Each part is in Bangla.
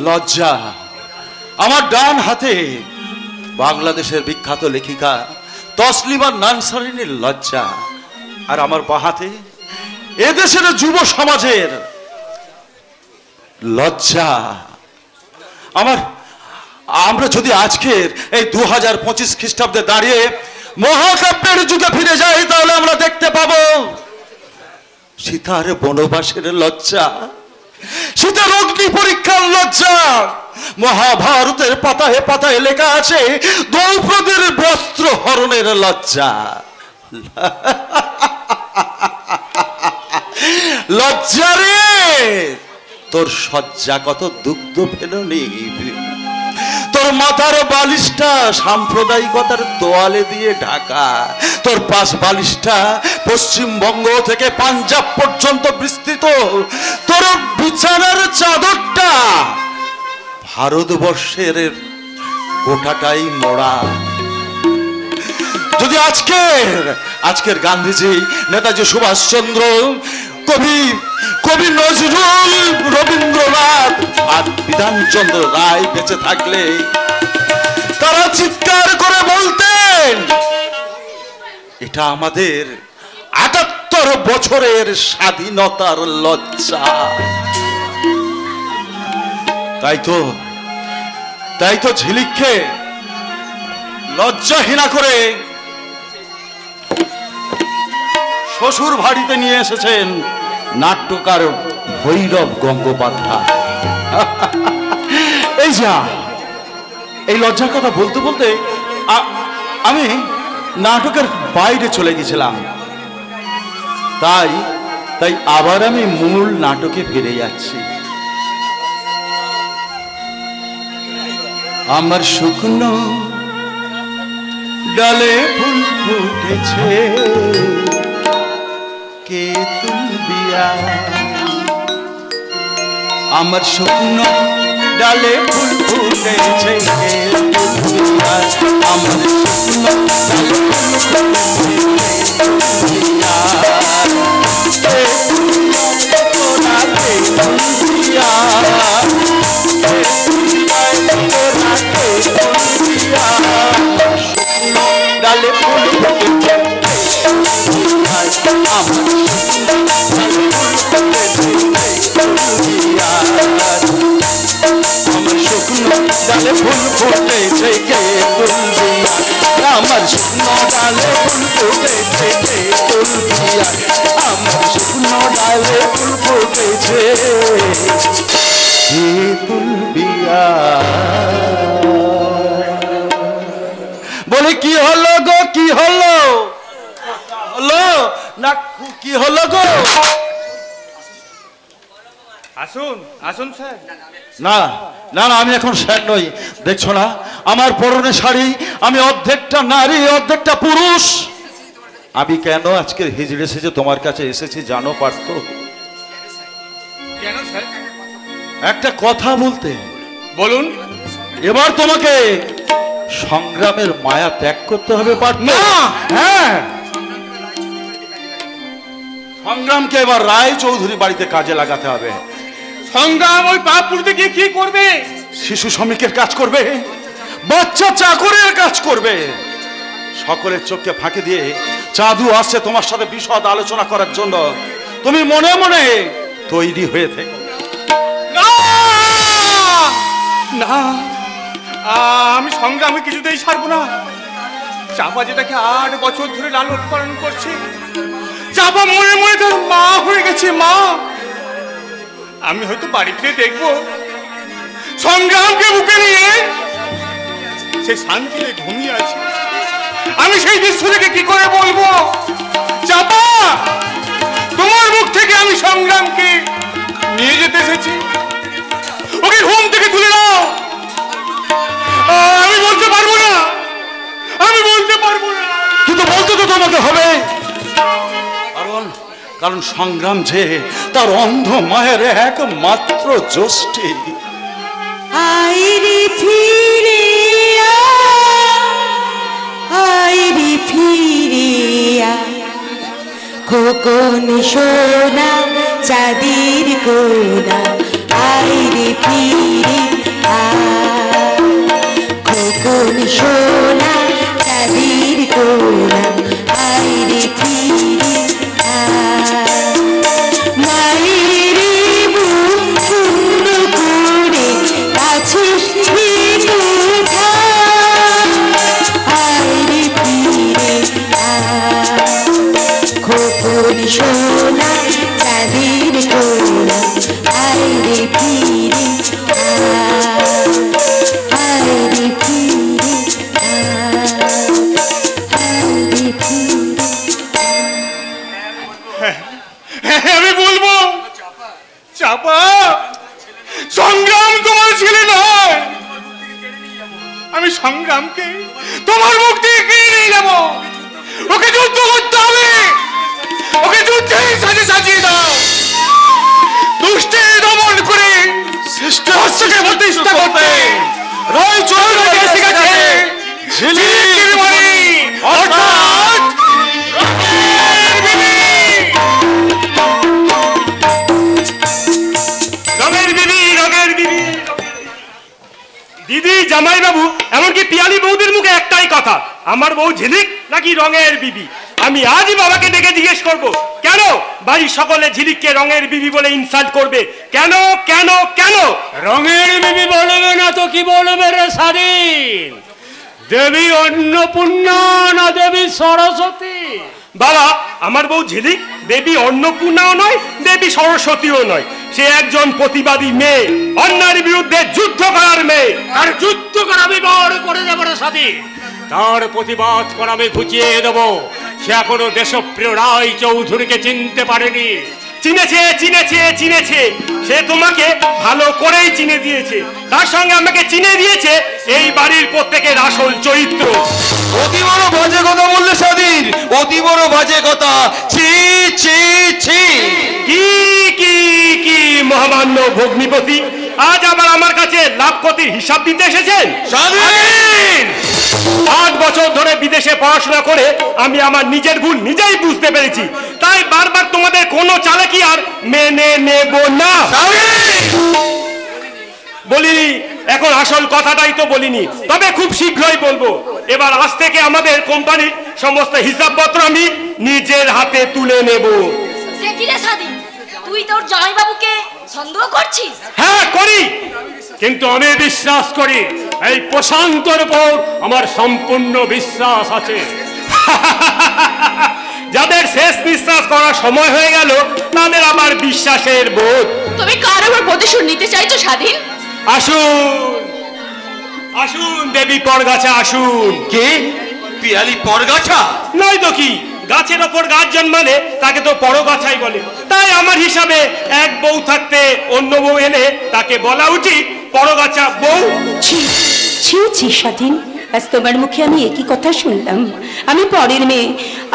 লজ্জা আমার ডান হাতে বাংলাদেশের বিখ্যাত লেখিকা তসলিমা নানসারিনের লজ্জা, আর আমার বাঁ হাতে এদেশের যুব সমাজের লজ্জা। আমরা যদি আজকের এই 2025 খ্রিস্টাব্দে দাঁড়িয়ে মহাকাব্যের যুগে ফিরে যাই, তাহলে আমরা দেখতে পাবো সীতার বনবাসের লজ্জা, সীতার অগ্নি পরীক্ষার লজ্জা। মহাভারতের পাতায় পাতায় লেখা আছে দ্রৌপদীর বস্ত্র হরণের লজ্জা। লজ্জা রে, তোর সজ্জা কত দুগ্ধ ফেলনি, তোর মাথার বালিশটা সাম্প্রদায়িকতার তোয়ালে দিয়ে ঢাকা, তোর পাশ বালিশটা পশ্চিমবঙ্গ থেকে পাঞ্জাব পর্যন্ত বিস্তৃত, তোর বিছানার চাদরটা ভারতবর্ষের গোটাটাই মোড়া। যদি আজকের গান্ধীজি, নেতাজি সুভাষচন্দ্র, কবি নজরুল, রবীন্দ্রনাথ আর বিধানচন্দ্র রায় বেঁচে থাকলে তারা চিৎকার করে বলতেন, এটা আমাদের ৭৮ বছরের স্বাধীনতার লজ্জা। তাই তো ঝিলিককে লজ্জাহীনা করে শ্বশুর বাড়িতে নিয়ে এসেছেন নাট্যকার ভৈরব গঙ্গোপাধ্যায়। এই লজ্জার কথা বলতে বলতে আমি নাটকের বাইরে চলে গেছিলাম, তাই আবার আমি মূল নাটকে ফিরে যাচ্ছি। আমার শুকনো ডালে ফুল ফুটেছে, কে তুলবিয়া? আমার শুকনো ডালে ফুল ফুটেছে, কে তুলবিয়া? আমার শুকনো ডালে ফুল ফুটেছে, কে তুলবিয়া? কে তুলবিয়া? ডালে ফুল ফুটেছে, আমার শুকনো ডালে ফুল ফুটেছে, কে তুলবিয়া? আমার শুকনো ডালে ফুল ফুটেছে, কে তুলবিয়া? আমার শুকনো ডালে ফুল ফুটেছে, কে তুলবিয়া? বলে কি হলো গো, কি হলো না, কি হলো গো? আসুন আসুন স্যার। না না না, আমি এখন স্যার নই, দেখছো না আমার পরনে শাড়ি? আমি অর্ধেকটা নারী অর্ধেকটা পুরুষ। আমি কেন আজকের হিজড়ে সেজে তোমার কাছে এসেছি জানো পারত? কেন স্যার? একটা কথা বলতে। বলুন। এবার তোমাকে সংগ্রামের মায়া ত্যাগ করতে হবে পারত না? হ্যাঁ, সংগ্রামকে এবার রায় চৌধুরী বাড়িতে কাজে লাগাতে হবে। সংগ্রাম ওই পাপপুরিতে গিয়ে কি করবে? শিশু শ্রমিকের কাজ করবে, বাচ্চা চাকরের কাজ করবে। সকলের চোখকে ফাঁকি দিয়ে চাঁদু আসছে তোমার সাথে বিশদ আলোচনা করার জন্য। তুমি মনে মনে তৈরি হয়ে থেকো। না না, আমি সংগ্রামে কিছুতেই ছাড়বো না। চাপা যেটাকে 8 বছর ধরে লালন পালন করছে, চাপা মনে মনে তার মা হয়ে গেছে। মা, আমি হয়তো বাড়ি ফিরে দেখবো সংগ্রামকে বুকে নিয়ে সে শান্তিতে ঘুমিয়ে আছে। আমি সেই দৃশ্য থেকে কি করে বলবো চাপা, তোমার মুখ থেকে আমি সংগ্রামকে নিয়ে যেতে এসেছি, ওকে ঘুম থেকে তুলে দাও। আমি বলতে পারবো না, আমি বলতে পারবো না। কিন্তু বলতে তো তোমাকে হবে, কারণ সংগ্রাম যে তার অন্ধ মায়ের একমাত্র জ্যোষ্ঠী। আইরে ফিরে আইরে ফিরে খোকন সোনা চাঁদের কোনা, আইরে ফিরে সোনা চাঁদের কোনা আইরে ফিরে মায়ের বুক শূন্য করে কাছে আইরে ফিরে খোকন সোনা চাঁদের কোনা আইরে ফিরে আইরে ফিরে আইরে ফিরে। আমি বলবো চাপা, সংগ্রাম তোমার ছেলে নয়। আমি সংগ্রামকে তোমার মুখ থেকে কেড়ে নিয়ে যাবো। ওকে যুদ্ধ করতে হবে, ওকে যুদ্ধের সাথে সাজিয়ে দাও। দুষ্টে দমন করে রাষ্ট্রকে প্রতিষ্ঠা করতে রয় চলে এসে গেছে ঝিলিক মণি, অর্থাৎ রঙের বিবি। রঙের বিবি দিদি, জামাই বাবু, এমনকি পিয়ালি বৌদির মুখে একটাই কথা, আমার বউ ঝিলিক নাকি রঙের বিবি। আমি আজই বাবাকে ডেকে জিজ্ঞেস করব, কেন বাড়ির সকলে ঝিলিককে রঙের বিবি বলে ইনসাল্ট করবে? কেন কেন কেন? রঙের বিবি বলবে না তো কি বলবে রে স্বাধীন? দেবী অন্নপূর্ণা না দেবী সরস্বতী? বাবা, আমার বউ ঝিলিক দেবী অন্নপূর্ণাও নয়, দেবী সরস্বতীও নয়। সে একজন প্রতিবাদী মেয়ে, অন্যায়ের বিরুদ্ধে যুদ্ধ করার মেয়ে। আর যুদ্ধ করাবে বড় করে দেবো রে স্বাধীন, তার প্রতিবাদ করাবে ঘুচিয়ে দেবো। সে এখনো দেশপ্রিয় রায় চৌধুরীকে চিনতে পারেনি। চিনেছে চিনেছে চিনেছে, সে তোমাকে ভালো করেই চিনে দিয়েছে। তার সঙ্গে আমাকে চিনে দিয়েছে এই বাড়ির প্রত্যেকের আসল চরিত্র। অতি বড় বাজে কথা বললে স্বাধীন, অতি বড় বাজে কথা। ছি ছি ছি। কি কি কি মহামান্য ভগ্নিপতি, আজ আবার আমার কাছে লাভ ক্ষতির হিসাব দিতে এসেছেন? স্বাধীন! 8 বছর ধরে বিদেশে পড়াশোনা করে আমি আমার নিজের ভুল নিজেই বুঝতে পেরেছি। তাই বারবার তোমাদের কোনো চালাকি আর মেনে নেব না। বলিনি, এখন আসল কথাটাই তো বলিনি, তবে খুব শীঘ্রই বলবো। এবার আজ থেকে আমাদের কোম্পানির সমস্ত হিসাবপত্র আমি নিজের হাতে তুলে নেব। সে কি রে স্বাধীন, তুই তোর জামাইবাবুকে সন্দেহ করছিস? হ্যাঁ করি, কিন্তু আমি বিশ্বাস করি এই প্রশান্তর উপর আমার সম্পূর্ণ বিশ্বাস আছে। যাদের শেষ নিঃশ্বাস করার সময় হয়ে গেল তাদের আবার বিশ্বাসের বোধ। তুমি কার উপর প্রতিশোধ নিতে চাইছো স্বাধীন? আসুন আসুন দেবী পরগাছা, আসুন। কে? পিয়ালি পরগাছা? নয় তো কি, গাছের ওপর গাছ জন্মালে তাকে তো পরগাছাই বলে। তাই আমার হিসাবে এক বউ থাকতে অন্য বউ এনে তাকে বলা উচিত পরগাছা বউ। ছি ছি ছি স্বাধীন, আজ তোমার মুখে আমি একই কথা শুনলাম। আমি পরের মেয়ে,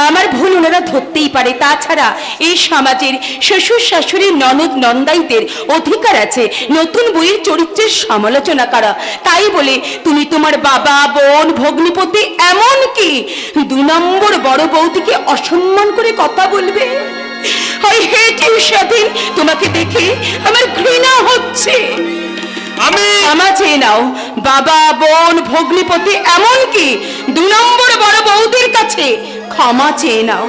আমার ভুল ওনারা ধরতেই পারে। তাছাড়া এই সমাজের শ্বশুর শাশুড়ি ননদ নন্দাইদের অধিকার আছে নতুন বইয়ের চরিত্রের সমালোচনা করা। তাই বলে তুমি তোমার বাবা, বোন, ভগ্নিপতি, এমন কি 2 নম্বর বড় বৌদিকে অসম্মান করে কথা বলবে? I hate you স্বাধীন, তোমাকে দেখে আমার ঘৃণা হচ্ছে। আমি ক্ষমা চেয়ে নাও বাবা, বোন, ভগ্নিপতি, এমনকি 2 নম্বর বড় বৌদির কাছে ক্ষমা চেয়ে নাও।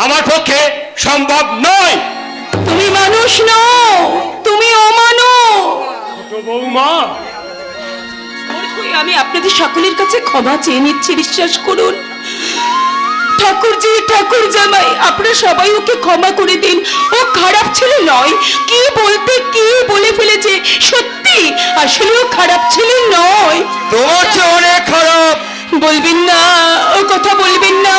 আমার পক্ষে সম্ভব নয়। তুমি মানুষ নও, তুমি অমানব। ছোট বৌমা, আমি আপনাদের সকলের কাছে ক্ষমা চেয়ে নিচ্ছি, বিশ্বাস করুন। ঠাকুরজি, ঠাকুর জামাই, আপনারা সবাই ওকে ক্ষমা করে দিন। ও খারাপ ছেলে নয়, কি বলতে কি বলে ফেলেছে। সত্যি আসলে ও খারাপ ছেলে নয়। তোমার চেয়ে অনেক খারাপ। বলবেন না, ও কথা বলবেন না।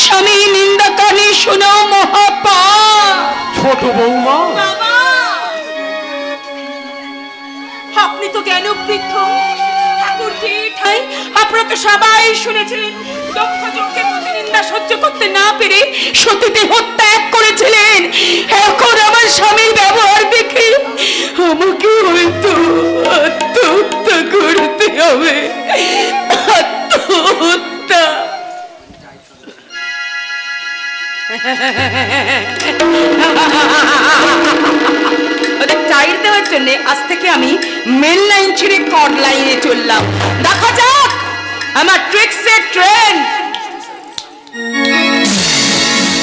স্বামী নিন্দা কানে শোনাও মহাপাপ। ছোট বৌমা, আপনি তো জ্ঞান বৃদ্ধ। ঠাকুরজি, ঠাই, আপনারা তো সবাই শুনেছেন দক্ষ যজ্ঞের প্রতিনিন্দা সহ্য করতে না পেরে সতীদেহ ত্যাগ করেছিলেন। এখন আমার স্বামীর ব্যবহার দেখে আমাকে হয়তো আত্মহত্যা করতে হবে। আত্মহত্যা। ওদের টাইট দেওয়ার জন্য আজ থেকে আমি মেন লাইন ছেড়ে কর্ড লাইনে চললাম। দেখা যাক আমার ট্রিক্সের ট্রেন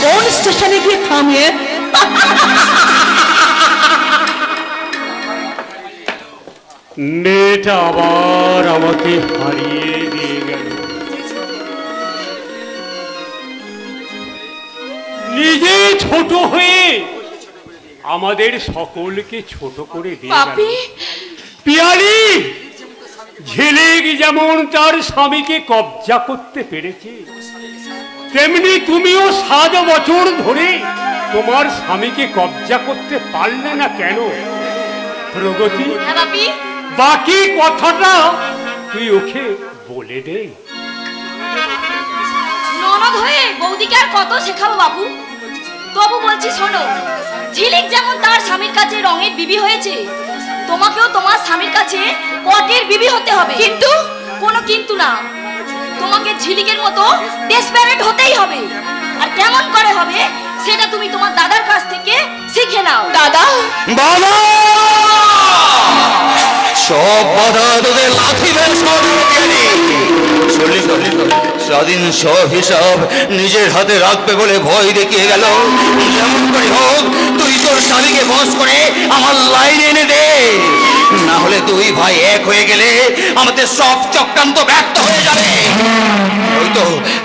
কোন স্টেশনে গিয়ে থামে। মেয়েটা আবার আমাকে হারিয়ে দিয়ে গেল। নিজে ছোট হয়ে আমাদের সকলকে ছোট করে দিয়ে গেল। পিয়ালি ঝিলিক যেমন তার স্বামীকে কবজা করতে পেরেছে, তেমনি তুমিও 7 বছর ধরে তোমার স্বামীকে কবজা করতে পারলে না কেন? প্রগতি, বাকি কথাটা তুই ওকে বলে দে। ননদ হয়ে বৌদিকে আর কত শেখাবো বাবু? তবু বলছি শোনো, ঝিলিক যেমন তার স্বামীর কাছে রঙের বিবি হয়েছে, তোমাকেও তোমার স্বামীর কাছে পটের বিবি হতে হবে। কিন্তু কোনো কিন্তু না, তোমাকে ঝিলিকের মতো ডেসপারেট হতেই হবে। আর কেমন করে হবে সেটা তুমি তোমার দাদার কাছ থেকে শিখে নাও। দাদা, বাবা, সব বাধা তোদের লাঠি বের স্বাধীন সব হিসাব নিজের হাতে রাখবে বলে ভয় দেখিয়ে গেল। যেমন করে হোক তুই তোর স্বামীকে বস করে আমার লাইনে এনে দে, না হলে দুই ভাই এক হয়ে গেলে আমাদের সব চক্রান্ত ব্যর্থ হয়ে যাবে।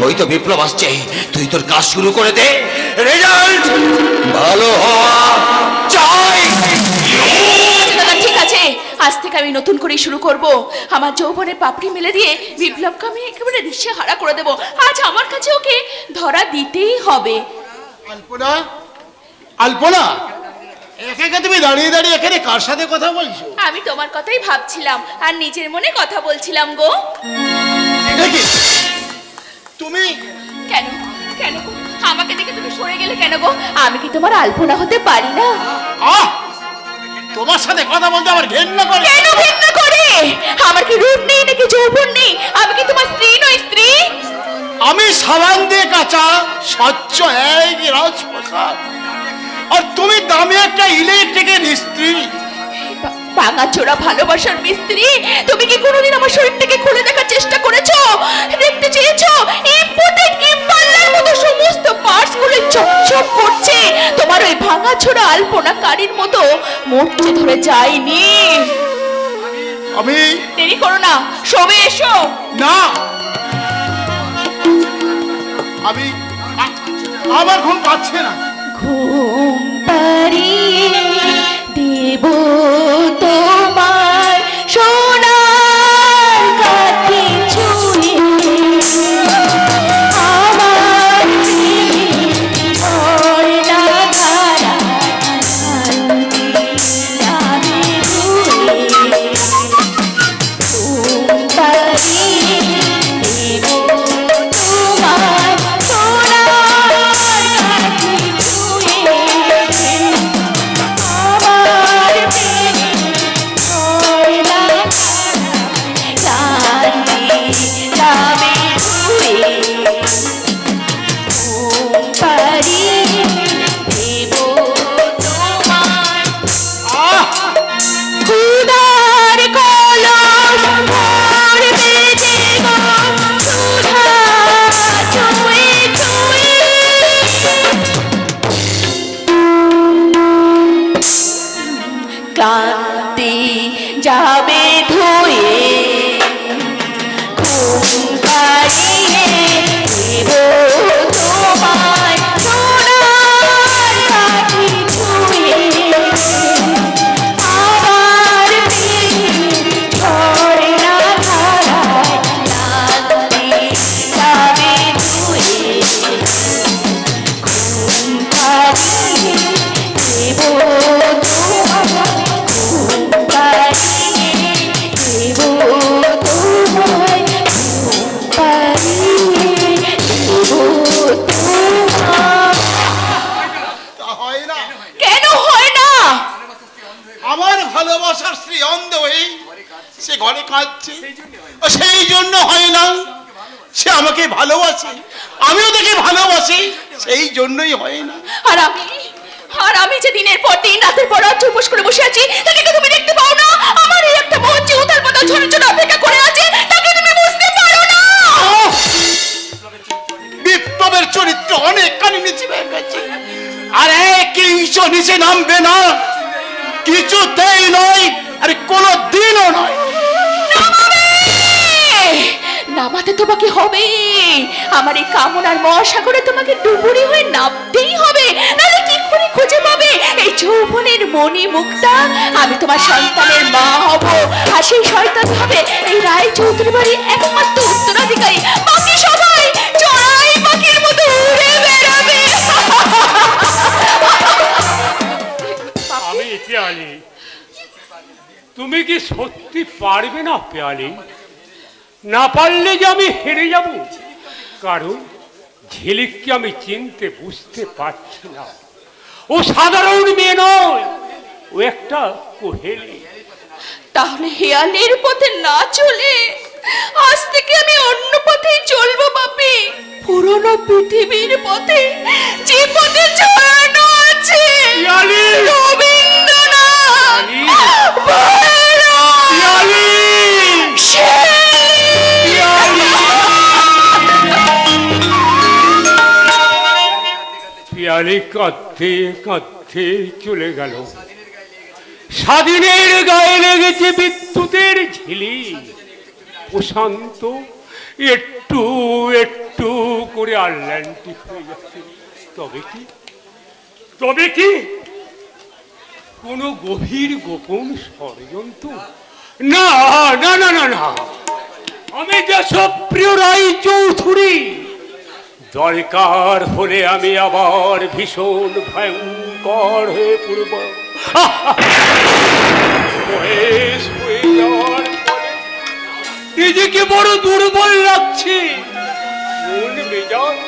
ওই তো বিপ্লব আসছে, তুই তোর কাজ শুরু করে দে। রেজাল্ট ভালো হওয়া চাই। ঠিক আছে, আজ থেকে আমি নতুন করে শুরু করব। আমার যৌবনে পাপড়ি মেলে দিয়ে বিপ্লবকে আমি একেবারে দিশে হারা করে দেব। আজ আমার কাছে ওকে ধরা দিতেই হবে। আলপনা, আলপনা, এখানে তুমি দাঁড়িয়ে দাঁড়িয়ে এখানে কার সাথে কথা বলছো? আমি তোমার কথাই ভাবছিলাম আর নিজের মনে কথা বলছিলাম গো। তুমি কেন কেন গো? আমাকে দেখে তুমি সরে গেলে কেন গো? আমি কি তোমার আলপনা হতে পারি না? তোমার সাথে কথা বলতে আমার ঘেন্না করে। কেন ঘেন্না করে? আমার কি রূপ নেই নাকি যৌবন নেই? আমি কি তোমার স্ত্রী নই? স্ত্রী আমি সাবান দিয়ে কাঁচা স্বচ্ছ এক রাজপ্রসাদ, আর তুমি দামি একটা ইলেকট্রিকের স্ত্রী। ভাঙাচোরা ভালোবাসার মিস্ত্রি। তুমি কি কোনোদিন আমার শরীরটাকে খুলে দেখার চেষ্টা করেছো? দেখতে চেয়েছো ইম্পোর্টেড ইম্পাল্লার মতো সমস্ত পার্টস গুলো চকচক করছে? তোমার ওই ভাঙাচোরা আলপনাকারীর মতো মরচে ধরে যায়নি। আমি দেরি করো না, শোবে এসো। না, আমি আমার ঘুম পাচ্ছে না। ঘুম পাড়িয়ে দেব তোমার সোনার কাঠি ছুঁয়ে, আমার ঝর্ণা ধারা আমি ধুয়ে। ঘুম পাড়িয়ে দেব তোমার সোনার কাঠি ছুঁয়ে, আমার তোমাকে ভালোবাসি, আমিও তাকে ভালোবাসি, সেই জন্যই হয় না। আর আমি যে দিনের পর দিন রাতের পর রাত চুপস করে বসে আছি, তাকে কি তুমি দেখতে পাও না? আমার এই একটা মন যে উথাল পাতাল ঝরে ঝরে অপেক্ষা করে আছে, তাকে তুমি বুঝতে পারো না? বিপ্লবের চরিত্র অনেকখানি নিচে হয়ে গেছে, আর কিছু নিচে নামবে না, কিছুতেই নয়, আর কোনো দিনও নয়। নামাতে তোমাকে হবে, আমার এই কামনার মহাসাগরে তোমাকে ডুবুরি হয়ে নামতেই হবে, নাহলে কি করে খুঁজে পাবে এই যৌবনের মণি মুক্তা? আমি তোমার সন্তানের মা হব, আর সেই শয়তান হবে এই রায় চৌধুরী বাড়ির একমাত্র উত্তরাধিকারী। বাকি সবাই চড়াই পাখির মতো উড়ে বেড়াবে। আমি পেয়ালি, তুমি কি সত্যি পারবে না পেয়ালি? না পারলে যে আমি হেরে যাব, কারণ ঝিলিককে আমি চিনতে বুঝতে পারছি না। ও সাধারণ মেয়ে নয়, ও একটা কোহেলি। তাহলে হেয়ালের পথে না চলে আজ থেকে আমি অন্য পথেই চলবো বাপি, পুরনো পৃথিবীর পথে, যে পথে ছড়ানো আছে রবীন্দ্রনাথ, পিয়ালি কাঁদতে কাঁদতে চলে গেল। স্বাধীনের গায়ে লেগেছে বিদ্যুতের ঝিলি। প্রশান্ত একটু একটু করে আটলান্টিক হয়ে যাচ্ছে। তবে কি কোনো গভীর গোপন ষড়যন্ত্র? না না না না না, আমি দেশপ্রিয় রায় চৌধুরী, দরকার হলে আমি আবার ভীষণ ভয়ঙ্কর হয়ে পড়ব। বয়স হয়ে যাওয়ার পরে নিজেকে বড় দুর্বল লাগছে, মন মেজাজ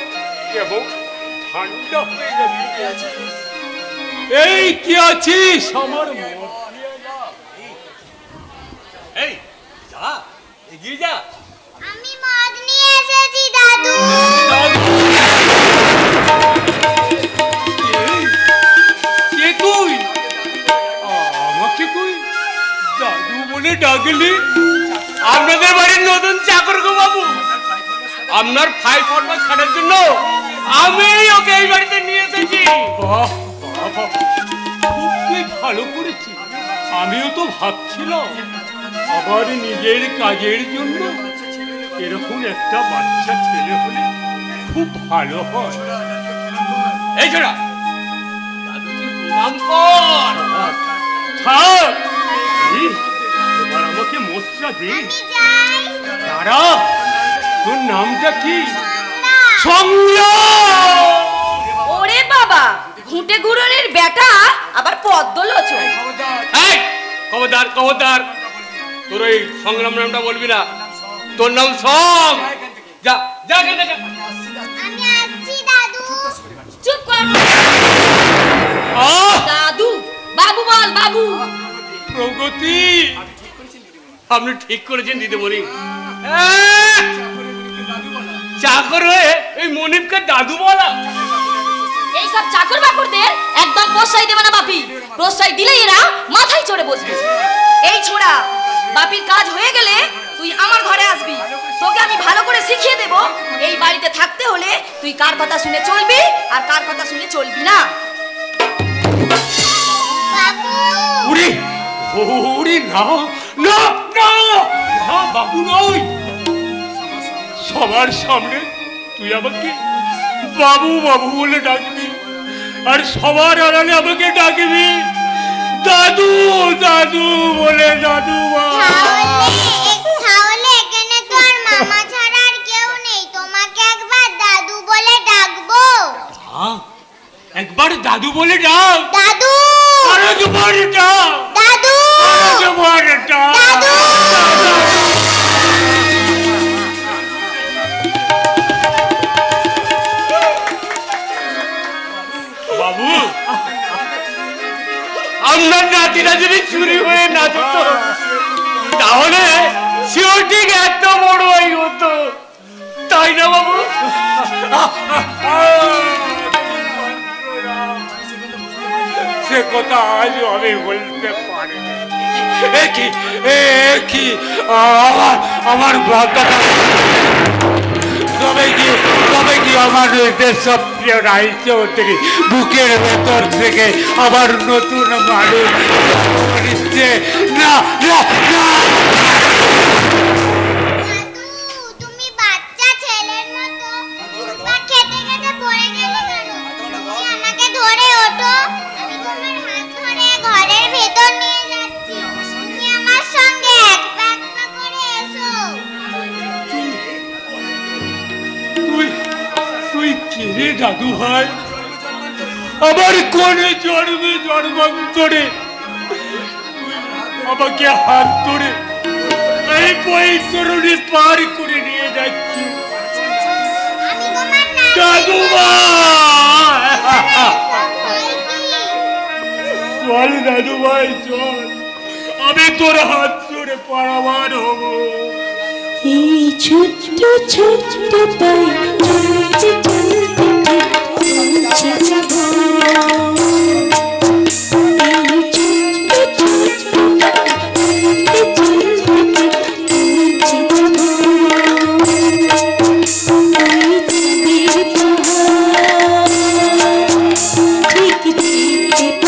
কেমন ঠান্ডা হয়ে যাচ্ছে। এই কি আছিস আমার এগিয়ে যা। আমি মদ নিয়ে এসেছি দাদু। কে তুই? আমাকে তুই দাদু বলে ডাকলি? আপনাদের বাড়ির নতুন চাকর গো বাবু, আপনার ফাই ফর্মা ছাড়ার জন্য আমি ওকে এই বাড়িতে নিয়ে এসেছি। বাহ বাহ, খুব তুই ভালো করেছিস। আমিও তো ভাবছিলাম আবার নিজের কাজের জন্য এরকম একটা বাচ্চা ছেলে হলে খুব ভালো হয়। এই ছোড়া, দাদুকে প্রণাম কর। থাক, এবার আমাকে মোচটা দে। দাঁড়া, তোর নামটা কি? সংজ্ঞা। ওরে বাবা, ঘুঁটে গুড়নের বেটা আবার পদ্মলোচন। এই খবরদার খবরদার, তোর ওই সংগ্রাম নামটা বলবি না, তোর নাম সং। যা যা যা। আমি আসছি দাদু। চুপ কর। দাদু, বাবু বল বাবু। প্রগতি, আপনি ঠিক করেছেন দিতে বলি। চাকর হয়ে এই মনিবকে দাদু বলা। এইসব চাকর বাকরদের একদম প্রশ্রয় দেবে না বাপি। প্রশ্রয় দিলে এরা মাথায় চড়ে বসবে। এই ছোড়া, বাপির কাজ হয়ে গেলে তুই আমার ঘরে আসবি, তোকে আমি ভালো করে শিখিয়ে দেব এই বাড়িতে থাকতে হলে তুই কার কথা শুনে চলবি আর কার কথা শুনে চলবি না। উড়ি উড়ি, না না না না, বাবু নয়। সবার সামনে তুই আমাকে বাবু বাবু বলে ডাকবি, আর সবার আড়ালে আমাকে ডাকবি দাদু দাদু বলে। দাদু তাহলে এখানে তো আর মামা ছাড়া আর কেউ নেই, তোমাকে একবার দাদু বলে ডাকবো। একবার দাদু বলে ডাক। দাদু, আরেকবার ডাক। দাদু, আরেকবার ডাক। দাদু। বাবু, আপনার নাতিরা যদি চুরি হয়ে নাচত তাহলে সেও ঠিক এত বড় হতো, তাই না বাবু। সে কথা আজও আমি বলতে পারিনি। আমার বাচ্চাটা তবে কি আমার দেশপ্রিয় রায় চৌধুরী বুকের ভেতর থেকে আবার নতুন মানুষ না না না। তুমি বাচ্চা ছেলের মতো ঘুরপাক খেতে খেতে পড়ে গেলে কেন? তুমি আমাকে ধরে ওঠো, আমি তোমার হাত ধরে ঘরের ভেতর নিয়ে যাচ্ছি। তুমি আমার সঙ্গে এক পা করে এসো। তুই কে রে দাদু ভাই? আবার কোন জন্মে জন্মান্তরে আমাকে হাত ধরে এই বৈতরণী পার করে নিয়ে যাচ্ছি আমি তোমার নাম দাদু ভাই। চল দাদু ভাই চল, আমি তোর হাত ধরে পারাবার হব। এই ছোট্ট ছোট্ট পায়ে চলতে চলতে পৌঁছে যাব। এই ছোট্ট ছোট্ট পায়ে চলতে চলতে পৌঁছে যাব। ওই চাঁদের পাহাড় ঠিক দেখতে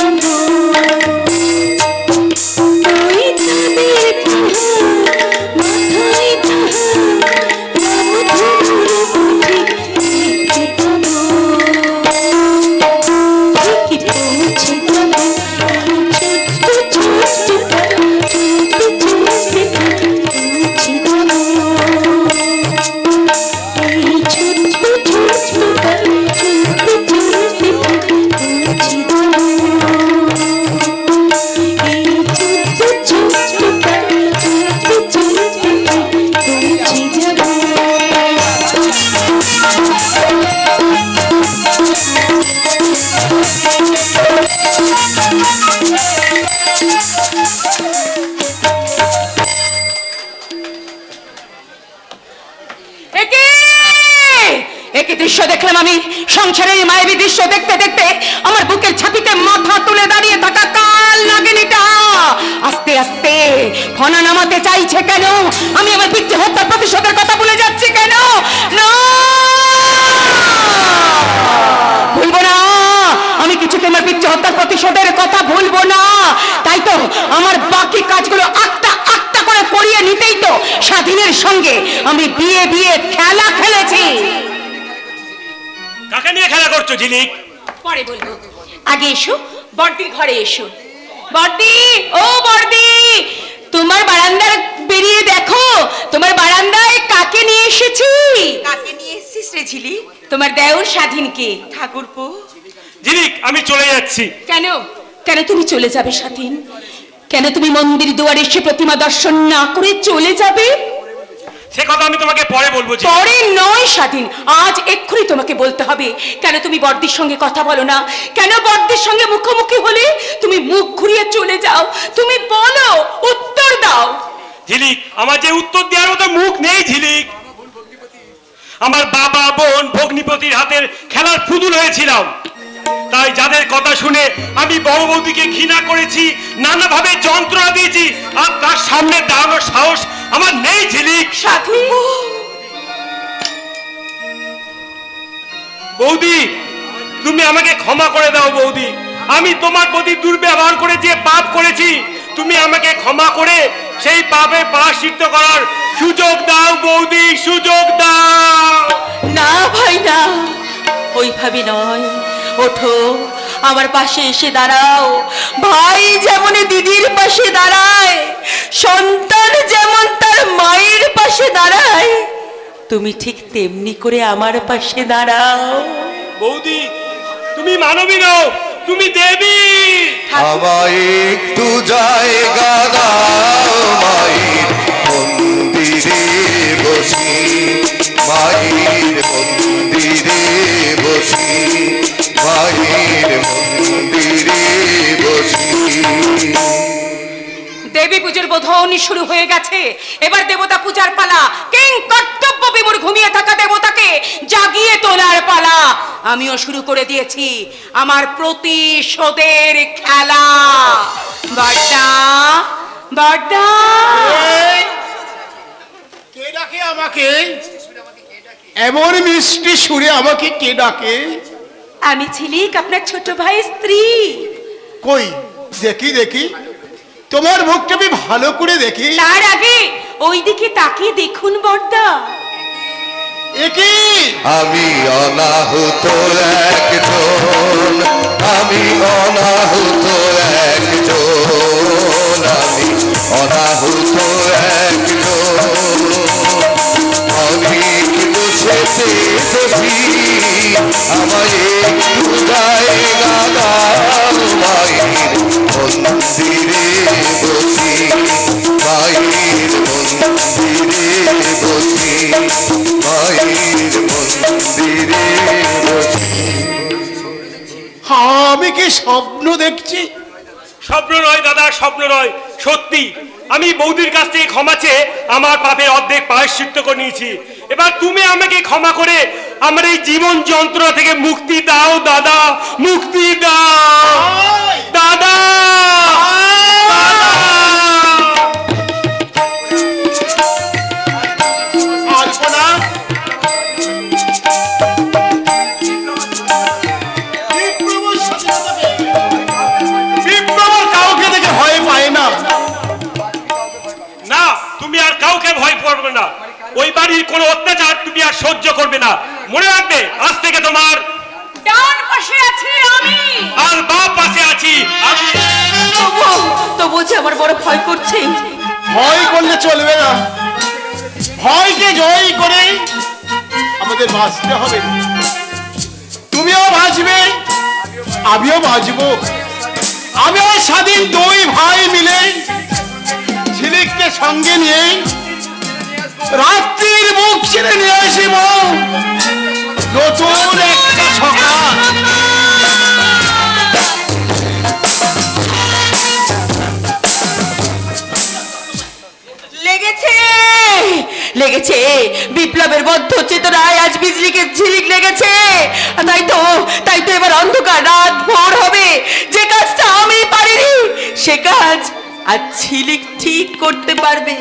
পাবো। ওই চাঁদের পাহাড় দৃশ্য দেখলাম আমি। সংসারের মায়ের দৃশ্য দেখতে দেখতে আমার বুকের ছাতিতে মাথা তুলে দাঁড়িয়ে থাকা কাল নাগিনীটা আস্তে আস্তে ফনা নামাতে চাইছে কেন? আমি আমার পিতৃ হত্যার প্রতিশোধের কথা ভুলে যাচ্ছি কেন? না, ভুলবো না, আমি কিছুতে আমার পিতৃ হত্যার প্রতিশোধের কথা ভুলবো না। তাই তো আমার বাকি কাজগুলো আটটা করে করিয়ে নিতেই তো স্বাধীনের সঙ্গে আমি বিয়ে খেলা খেলেছি। কাকে নিয়ে খেলা করছো ঝিলিক? পরে বলবো, আগে এসো, বড়দির ঘরে এসো। বড়দি, ও বড়দি, তোমার বারান্দায় বেরিয়ে দেখো, তোমার বারান্দায় কাকে নিয়ে এসেছি। কাকে নিয়ে এসেছিস রে ঝিলি? তোমার দেওর স্বাধীনকে। ঠাকুরপো। ঝিলিক আমি চলে যাচ্ছি। কেন কেন তুমি চলে যাবে স্বাধীন? কেন তুমি মন্দির দুয়ারে এসে প্রতিমা দর্শন না করে চলে যাবে? সে কথা আমি তোমাকে পরে বলবো। পরে নয় স্বাধীন, আজ এক্ষুনি তোমাকে বলতে হবে। কেন তুমি বড়দির সঙ্গে কথা বলো না? কেন বড়দির সঙ্গে মুখোমুখি হলে তুমি মুখ ঘুরিয়ে চলে যাও? তুমি বলো, উত্তর দাও। ঝিলিক, আমার যে উত্তর দেওয়ার মতো মুখ নেই ঝিলিক। আমার বাবা বোন ভগ্নিপতির হাতের খেলার ফুতুল হয়েছিলাম। তাই যাদের কথা শুনে আমি বড় বৌদিকে ঘৃণা করেছি, নানাভাবে যন্ত্রণা দিয়েছি, আর তার সামনে দাঁড়ানোর সাহস আমার নেই ঝিলিক। সাথী, বৌদি তুমি আমাকে ক্ষমা করে দাও বৌদি। আমি তোমার প্রতি দুর্ব্যবহার করে যে পাপ করেছি, তুমি আমাকে ক্ষমা করে সেই পাপের প্রায়শ্চিত্ত করার সুযোগ দাও বৌদি, সুযোগ দাও। না ভাই না, ওইভাবে নয়। ওঠো, আমার পাশে এসে দাঁড়াও। ভাই যেমন দিদির পাশে দাঁড়ায়, সন্তান যেমন তার মায়ের পাশে দাঁড়ায়, তুমি ঠিক তেমনি করে আমার পাশে দাঁড়াও। বৌদি তুমি মানবী নও, তুমি দেবী। আমায় একটু জায়গা দাও মায়ের মন্দিরে বসি, মায়ের মন্দিরে বসি, মায়ের মন্দিরে বসি। দেবী পুজোর বোধন শুরু হয়ে গেছে। এবার দেবতা পূজার পালা। কিং কর্তব্য বিমূঢ় ঘুমিয়ে থাকা দেবতাকে আমিও শুরু করে দিয়েছি আমার প্রতিশোধের খেলা। বড়দা, বড়দা, কে ডাকে আমাকে? এমন মিষ্টি সুরে আমাকে কে ডাকে? আমি ঝিলিক, আপনার ছোট ভাইয়ের স্ত্রী। কই দেখি দেখি, তোমার মুখটা আমি ভালো করে দেখি। তার আগে ওইদিকে তাকিয়ে দেখুন বড়দা। একি আমি অনাহুত একজন, আমি অনাহুত একজন, আমি অনাহুত একজন, অনেক দোষেতে দোষী, আমায় একটু জায়গা দাও, মায়ের মন্দিরে বসি, মায়ের মন্দিরে বসি, মায়ের মন্দিরে বসি। আমি কি স্বপ্ন দেখছি? স্বপ্ন নয় দাদা, স্বপ্ন নয়, সত্যি। আমি বৌদির কাছ থেকে ক্ষমা চেয়ে আমার পাপের অর্ধেক প্রায়শ্চিত্ত করে নিয়েছি। এবার তুমি আমাকে ক্ষমা করে আমার এই জীবন যন্ত্রণা থেকে মুক্তি দাও দাদা, মুক্তি দাও দাদা। কাউকে দেখে ভয় পায় না। না, তুমি আর কাউকে ভয় করবে না। ওই বাড়ির কোনো অত্যাচার তুমি আর সহ্য করবে না। মনে রাখবে, আজ থেকে তোমার ডান পাশে আছি আমি, আর বাম পাশে আছি আমি। তবু যে আমার বড় ভয় করছে। ভয় করলে চলবে না, ভয়কে জয় করে আমাদের বাঁচতে হবে। তুমিও বাঁচবে, আমিও বাঁচবো। আমিও স্বাধীন দুই ভাই মিলে ঝিলিককে সঙ্গে নিয়ে রাত্রির মুখ ছেড়ে নিয়ে আসিব নতুন একটা সকাল। লেগেছে, লেগেছে বিপ্লবের বদ্ধ চেতনায় আজ বিজলিকে ঝিলিক লেগেছে। তাই তো এবার অন্ধকার রাত ভোর হবে। যে কাজটা আমি পারিনি সে কাজ আজ ঝিলিক ঠিক করতে পারবে।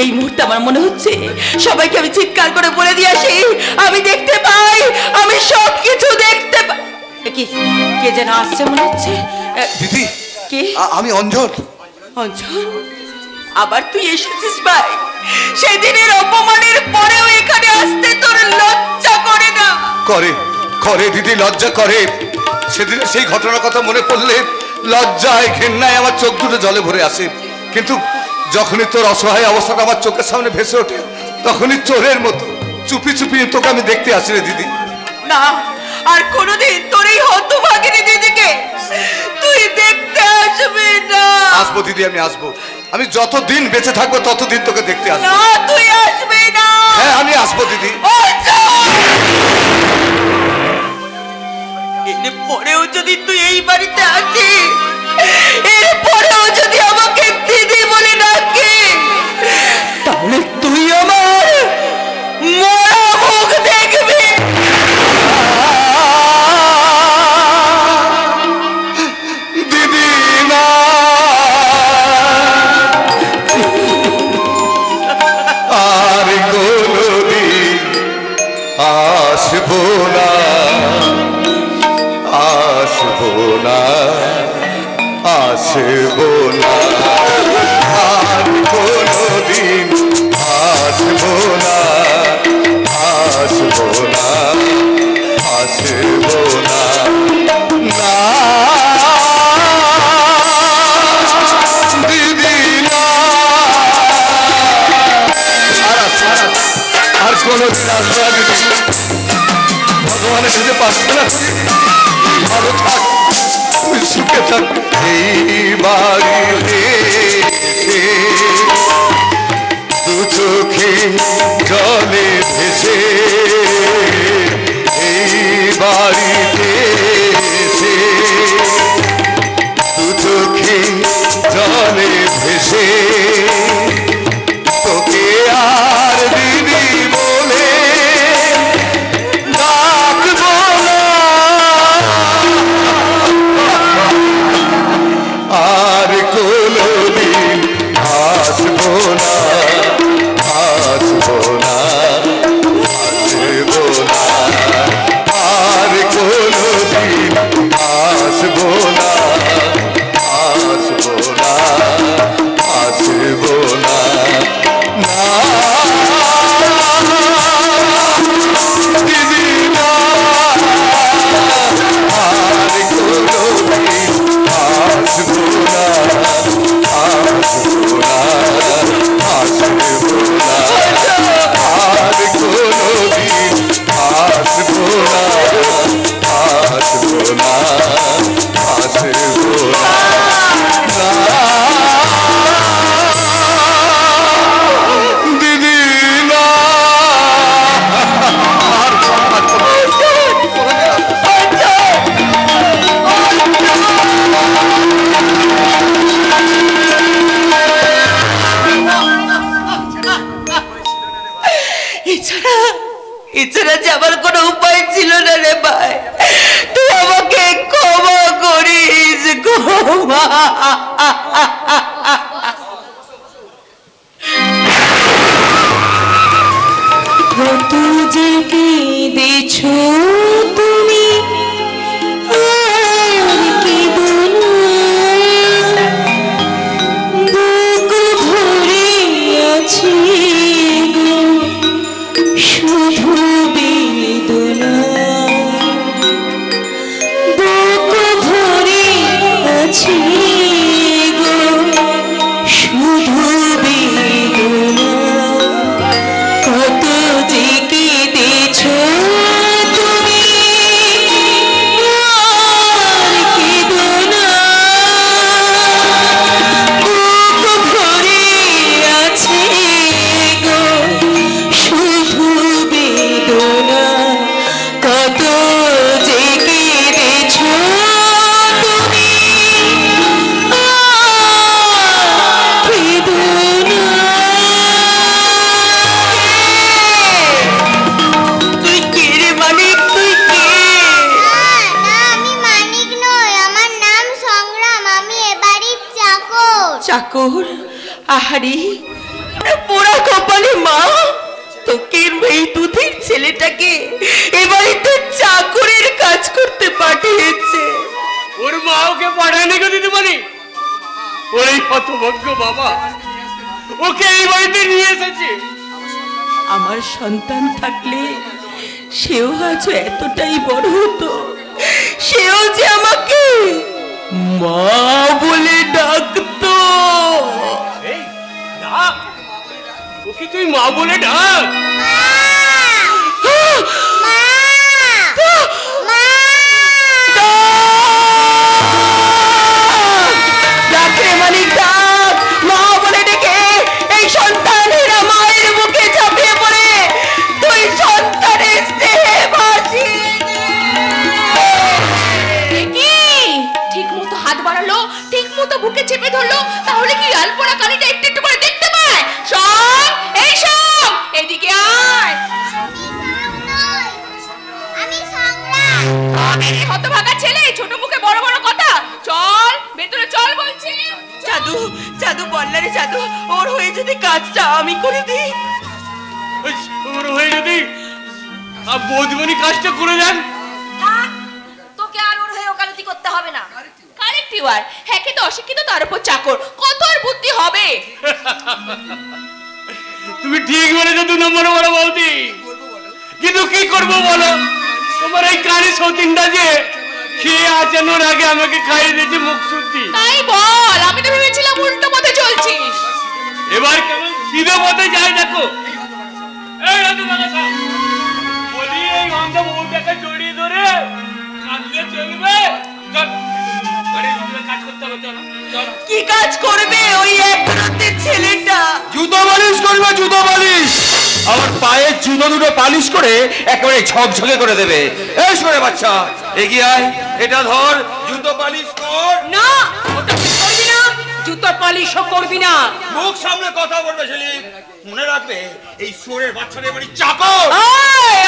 এই মুহূর্তে আমার মনে হচ্ছে সবাইকে আমি চিৎকার করে বলে দিয়ে আসি, আমি দেখতে পাই, আমি সবকিছু দেখতে পাই। কে যেন আসছে মনে হচ্ছে। দিদি, কে? আমি অঞ্জন। অঞ্জন, আবার তুই এসেছিস ভাই? সেদিনের অপমানের পরেও এখানে আসতে তোর লজ্জা করে না? করে করে দিদি, লজ্জা করে। সেদিনের সেই ঘটনার কথা মনে পড়লে লজ্জায় ঘেন্নায় আমার চোখ দুটো জলে ভরে আসে। কিন্তু যখনই তোর অসহায় অবস্থাটা আমার চোখের সামনে ভেসে ওঠে, তখনই চোরের মতো চুপি চুপি তোকে আমি দেখতে আসি রে দিদি। না, আর কোনোদিন তোর এই হতভাগিনী দিদিকে তুই দেখতে আসবি না। আসবো দিদি, আমি আসবো। আমি যতদিন বেঁচে থাকবো ততদিন তোকে দেখতে আসবো। না, তুই আসবি না। হ্যাঁ, আমি আসবো দিদি। এরপরেও যদি তুই এই বাড়িতে আসিস, এরপরেও যদি আমাকে দিদি বলে ডাকিস, তাহলে তুই আমার মরা মুখ দেখবি। দিদি না, আর কোনদিন আসবো না, আসবো না, আসবো না, আর কোনদিন আসবো না, আসবো না, আসবো না, না দিদি না, আর কোনদিন আসবো না দিদি। ভগবানের কাছে প্রার্থনা করি, ভালো থাক, তুই সুখে থাক। এই বাড়িতে দু চোখে জলে ভেসে, এই বাড়িতে দু চোখে জলে ভেসে, তোকে আর দিদি বলে ডাকব এছাড়া যে আমার কোনো উপায় ছিল না রে ভাই, তুই আমাকে ক্ষমা করিস ক্ষমা। কত যে কেঁদেছ তুমি আর কেঁদো না, বুক ভরে আছে গো শুধু বেদনা, বুক ভরে আছে গো শুধু বেদনা। কত যে কেঁদেছ তুমি আর কেঁদো না, বুক ভরে আছে গো শুধু বেদনা। কত যে কেঁদেছ তুমি আর কেঁদো না। তুই কে রে মানিক, তুই কে? না, আমি মানিক নই, আমার নাম সংগ্রাম, আমি এ বাড়ির চাকর। চাকর? আহারে পোড়া কপালে মা, তোকে এই দুধের ছেলেটাকে এবারে তো চাকরের কাজ করতে পাঠিয়েছে। ওর মা ওকে পাঠায়নি গো দিদিমণি, ওই হতভাগ্য বাবা ওকে এই বাড়িতে নিয়ে এসেছে। আমার সন্তান থাকলে সেও আজ এতটাই বড় হতো, সেও যে আমাকে মা বলে ডাকতো। এই ডাক, ওকে তুই মা বলে ডাক। ডাক রে মানিক, ডাক। মা বলে ডেকে এই সন্তানেরা মায়ের বুকে ঝাঁপিয়ে পড়ে তুই সন্তানের স্নেহে ভাসি। ঠিক মতো হাত বাড়ালো, ঠিক মতো বুকে চেপে ধরলো, তাহলে কি আলপনা কানিটা একটু একটু করে দেখতে পায়? সব এই সব এদিকে আয়। আমি সংগ্রাম। আমি হতভাগা ছেলে, ছোট মুখে বড় বড় কথা। চল ভেতরে চল বলছি। জাদু, জাদু বললা রে জাদু, ওর হয়ে যদি কাজটা আমি করে দিই। ওই ওর হয়ে যদি বৌদিমণি কাজটা করে দেন। থাক, তোকে আর ওর হয়ে ওকালতি করতে হবে না। কারেক্টিভার, হ্যাঁ কিন্তু অশিক্ষিত, তার উপর চাকর, কত আর বুদ্ধি হবে? তুমি ঠিক বলেছো, 2 নম্বরে বলো বৌদি, কিন্তু কি করবো বলো? তোমার এই কানে সতীনটা যে খেয়ে আচানোর আগে আমাকে খাইয়ে দিয়েছে মুখ শুদ্ধি। তাই বল, আমি তো ভেবেছিলাম উল্টো পথে চলছিস। এবার কেমন সিধে পথে যায় দেখো। এই রাজু বাগাসা, বলি এই অন্ধ বউটাকে জড়িয়ে ধরে কাঁদলে চলবে? চল বাড়ির ভিতরে কাজ করতে হবে, চল চল। কি কাজ করবে ওই এক রাতের ছেলেটা? জুতো পালিশ করবে, জুতো পালিশ। আমার পায়ের জুতো দুটো পালিশ করে একেবারে ঝকঝকে করে দেবে। এই সরে বাচ্চা, এগিয়ে আয়, এটা ধর, জুতো পালিশ কর। না, ওটা তুই করবি না, জুতোর পালিশও করবি না। মুখ সামনে কথা বলবে ছেলে, মনে রাখবে এই সুরের বাচ্চাদের বাড়ি চাকর।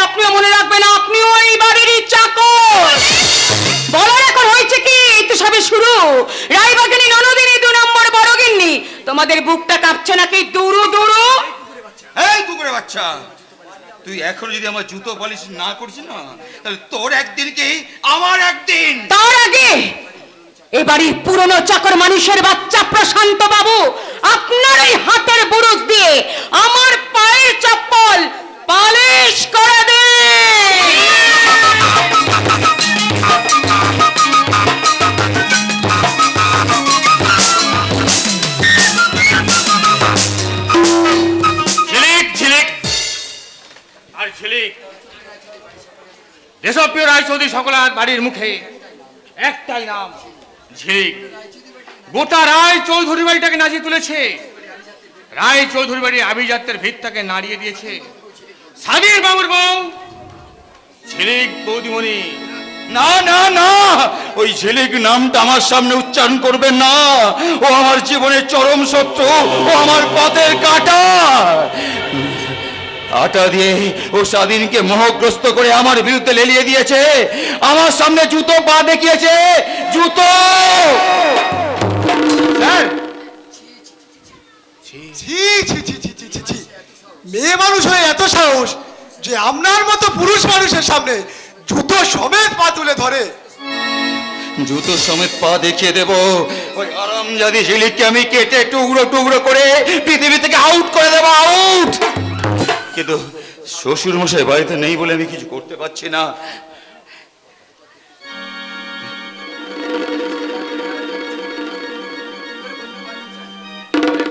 আপনিও মনে রাখবেন, আপনিও এই বাড়িরই চাকর। বলার এখন হয়েছে কি, এই তো সবে শুরু। রায়বাগিনী ননদিনী 2 নম্বর বড়গিন্নি, তোমাদের বুকটা কাঁপছে নাকি? দুরু দুরু। এই কুকুরের বাচ্চা, তুই এখন যদি আমার জুতো পালিশ না করছিস না, তাহলে তোর একদিন কি আমার একদিন। তার আগে এবাড়ির পুরনো চাকর মানুষের বাচ্চা প্রশান্ত বাবু, আপনার এই হাতের বুরুজ দিয়ে আমার পায়ের চপ্পল পালিশ করে দে। ঝিলিক ঝিলিক আর ঝিলিক, দেশপ্রিয় রায়চৌধুরী সকলার বাড়ির মুখে একটাই নাম, ঝিলিক। গোটা রায় চৌধুরী বাড়িটাকে নাচিয়ে তুলেছে। রায় চৌধুরী বাড়ির আভিজাত্যের ভিতটাকে নাড়িয়ে দিয়েছে সাদির বাবুর বউ ঝিলিক বৌদিমণি। না না না, ওই ঝিলিক নামটা আমার সামনে উচ্চারণ করবেন না। ও আমার জীবনের চরম শত্রু, ও আমার পথের কাঁটা। আটা দিয়ে ও স্বাধীনকে মোহগ্রস্ত করে আমার বিরুদ্ধে লেলিয়ে দিয়েছে, আমার সামনে জুতো পা দেখিয়েছে, জুতো। মেয়ে মানুষ হয়ে এত সাহস যে আপনার মতো পুরুষ মানুষের সামনে জুতো সমেত পা তুলে ধরে। জুতো সমেত পা দেখিয়ে দেব ওই আরামজাদি ঝিলিককে আমি কেটে টুকরো টুকরো করে পৃথিবী থেকে আউট করে দেবো, আউট। কিন্তু শ্বশুর মশাই বাড়িতে নেই বলে আমি কিছু করতে পারছি না।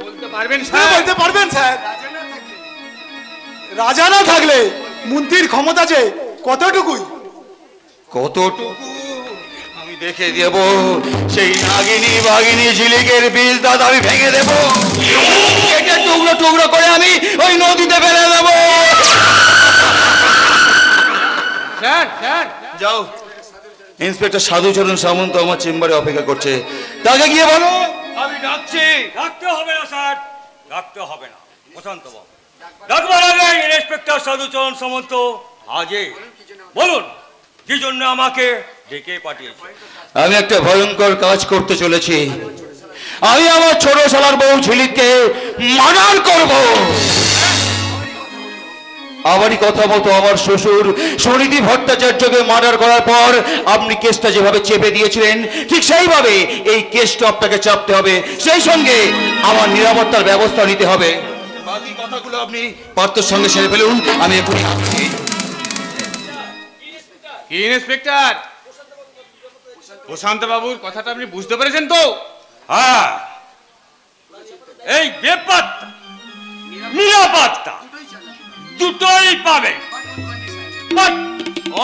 বলতে পারবেন স্যার? রাজা না থাকলে মন্ত্রীর ক্ষমতা যে কতটুকুই। আমি দেখে দেব সেই নাগিনী বাগিনী ঝিলিকের বীজ দাঁত আমি ভেঙে দেব, কেটে টুকরো টুকরো করে আমি ওই নদীতে ফেলে দেব। যাও, ইন্সপেক্টর সাধুচরণ সামন্ত আমার চেম্বারে অপেক্ষা করছে, তাকে গিয়ে বলো। আমি ডাকছি। ডাকতে হবে না স্যার, ডাকতে হবে না। প্রশান্ত বাবু, ডাকবার আগে ইন্সপেক্টর সাধুচরণ সামন্ত হাজির। বলুন কি জন্য আমাকে ডেকে পাঠিয়েছে? আমি একটা ভয়ঙ্কর কাজ করতে চলেছি। আমি আমার ছোট শালার বউ ঝিলিককে মার্ডার করব। আমারই কথা মতো আমার শ্বশুর সুনীতি ভট্টাচার্যকে মার্ডার করার পর আপনি কেসটা যেভাবে চেপে দিয়েছিলেন ঠিক সেইভাবে এই কেসটা আপনাকে চাপতে হবে, সেই সঙ্গে আমার নিরাপত্তার ব্যবস্থা নিতে হবে। বাকি কথাগুলো আপনি পার্থর সঙ্গে সেরে ফেলুন, আমি এখনই আসছি। কি ইন্সপেক্টর, প্রশান্ত বাবুর কথাটা আপনি বুঝতে পেরেছেন তো? হ্যাঁ, এই বেপাত্তা নিরাপত্তা দুটোই পাবে,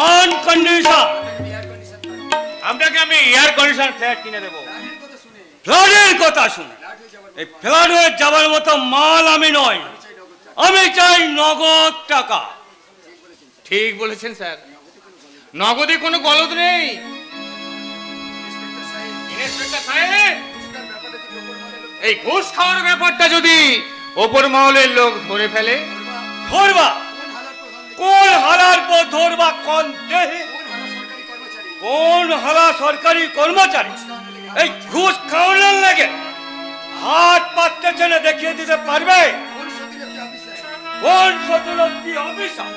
অন কন্ডিশন আপনাকে আমি এয়ার কন্ডিশন ফ্ল্যাট কিনে দেবো। ফ্ল্যাটের কথা শুনে এই ফ্ল্যাট হয়ে যাবার মতো মাল আমি নই, আমি চাই নগদ টাকা। ঠিক বলেছেন স্যার, নগদে কোনো গলদ নেই। এই ঘুষ খাওয়ার ব্যাপারটা যদি ওপর মহলের লোক ধরে ফেলে? ধরবা কোন হালার পর ধরবা? কোন দেহে কোন হালা সরকারি কর্মচারী এই ঘুষ খাওয়ানোর লাগে হাত পাততেছে না দেখিয়ে দিতে পারবে? কোন সদলতি অফিসার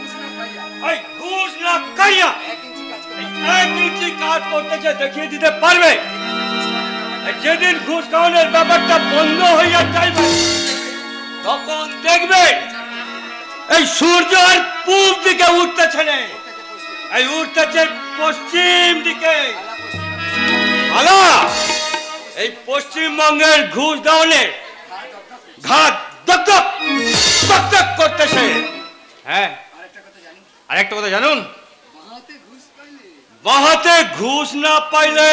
এই ঘুষ না খাইয়া এক ইঞ্চি কাজ করতেছে দেখিয়ে দিতে পারবে? যেদিন ঘুষ খাওয়ানোর ব্যাপারটা বন্ধ হইয়া যাইবে তখন দেখবে এই সূর্য আর পূব দিকে উঠতেছে না, এই উঠতেছে পশ্চিম দিকে। আলা এই পশ্চিমবঙ্গের ঘুষ দাওনে ঘাট দকদক দকদক করতেছে। হ্যাঁ, আরেকটা কথা জানুন, বাহাতে ঘুষ না পাইলে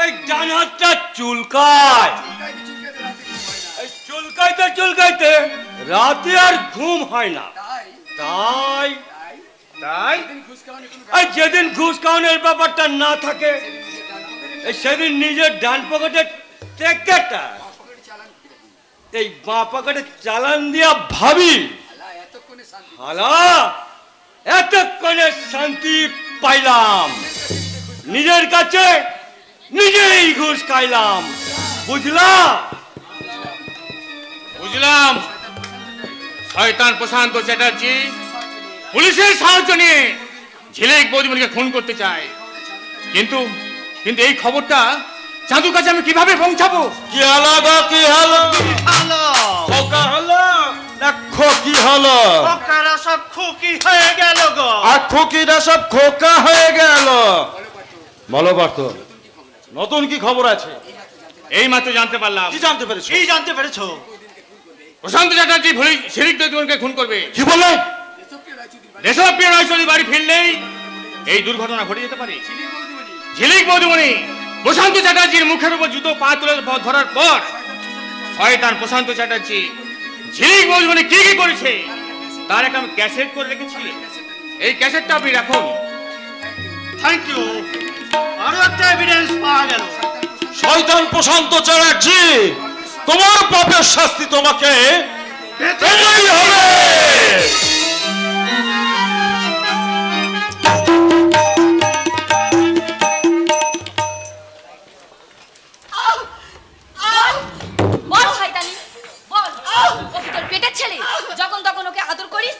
এই ডান হাতটা চুলকায়, এই চুলকাইতে চুলকাইতে রাতে আর ঘুম হয় না। তাই তাই আর যেদিন ঘুষ খাওয়ানোর ব্যাপারটা না থাকে সেদিন নিজের ডান পকেটে টেকেটা এই বাঁ পকেটে চালান দিয়া ভাবি হালা এতক্ষণে শান্তি পাইলাম, নিজের কাছে নিজেই ঘুষ খাইলাম। বুঝলাম বুঝলাম শয়তান প্রশান্ত চ্যাটার্জি পুলিশের সাহায্য নিয়ে ঝিলিক বৌদিমণিকে খুন করতে চায়, কিন্তু কিন্তু এই খবরটা চাঁদুর কাছে আমি কিভাবে পৌঁছাবো? কি হলো গো, কি হলো? খোকা হলো না খোকি হলো? খোকারা সব খুকি হয়ে গেল গো। আর খুকিরা সব খোকা হয়ে গেল। বলো পার্থ, নতুন কি খবর আছে? এই মাত্র জানতে পারলাম। কি জানতে পেরেছো? কি জানতে পেরেছো? প্রশান্ত চ্যাটার্জি ঝিলিক বৌদিমণিকে খুন করবে। কি বললে? দেশপ্রিয় রায়চৌধুরী বাড়ি ফিরলেই এই দুর্ঘটনা ঘটে যেতে পারে। ঝিলিক বৌদিমণি প্রশান্ত চ্যাটার্জির মুখের উপর জুতো পা তুলে ধরার পর শয়তান প্রশান্ত চ্যাটার্জি ঝিলিক বৌদিমণি কি কি করেছে তার একটা আমি ক্যাসেট করে রেখেছি, এই ক্যাসেটটা আপনি রাখুন। থ্যাংক ইউ, আরো একটা এভিডেন্স পাওয়া গেল। শয়তান প্রশান্ত চ্যাটার্জি, তোমার পাপের শাস্তি তোমাকে পেতেই হবে। বল শয়তানি, বল ও কি তোর পেটের ছেলে? যখন তখন ওকে আদর করিস?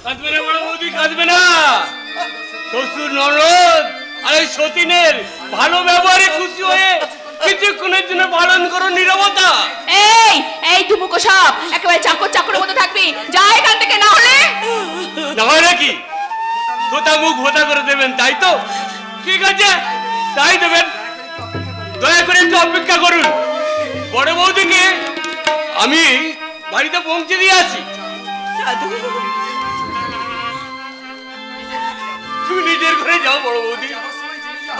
কাঁদবে না বড় বৌদি, কাঁদবে না। শ্বশুর ননদ আর এই সতীনের ভালো ব্যবহারে খুশি হয়ে কিছুক্ষণের জন্য পালন করো নীরবতা। এই এই দুমুখো সব একেবারে চাকর চাকরের মতো থাকবি, যা এখান থেকে, না হলে না হয় নাকি তোতা মুখ ভোতা করে দেবেন, তাই তো? ঠিক আছে, তাই দেবেন। দয়া করে একটু অপেক্ষা করুন। বড় বৌদিকে আমি বাড়িতে পৌঁছে দিয়ে আসি। তুমি নিজের ঘরে যাও বড় বৌদি,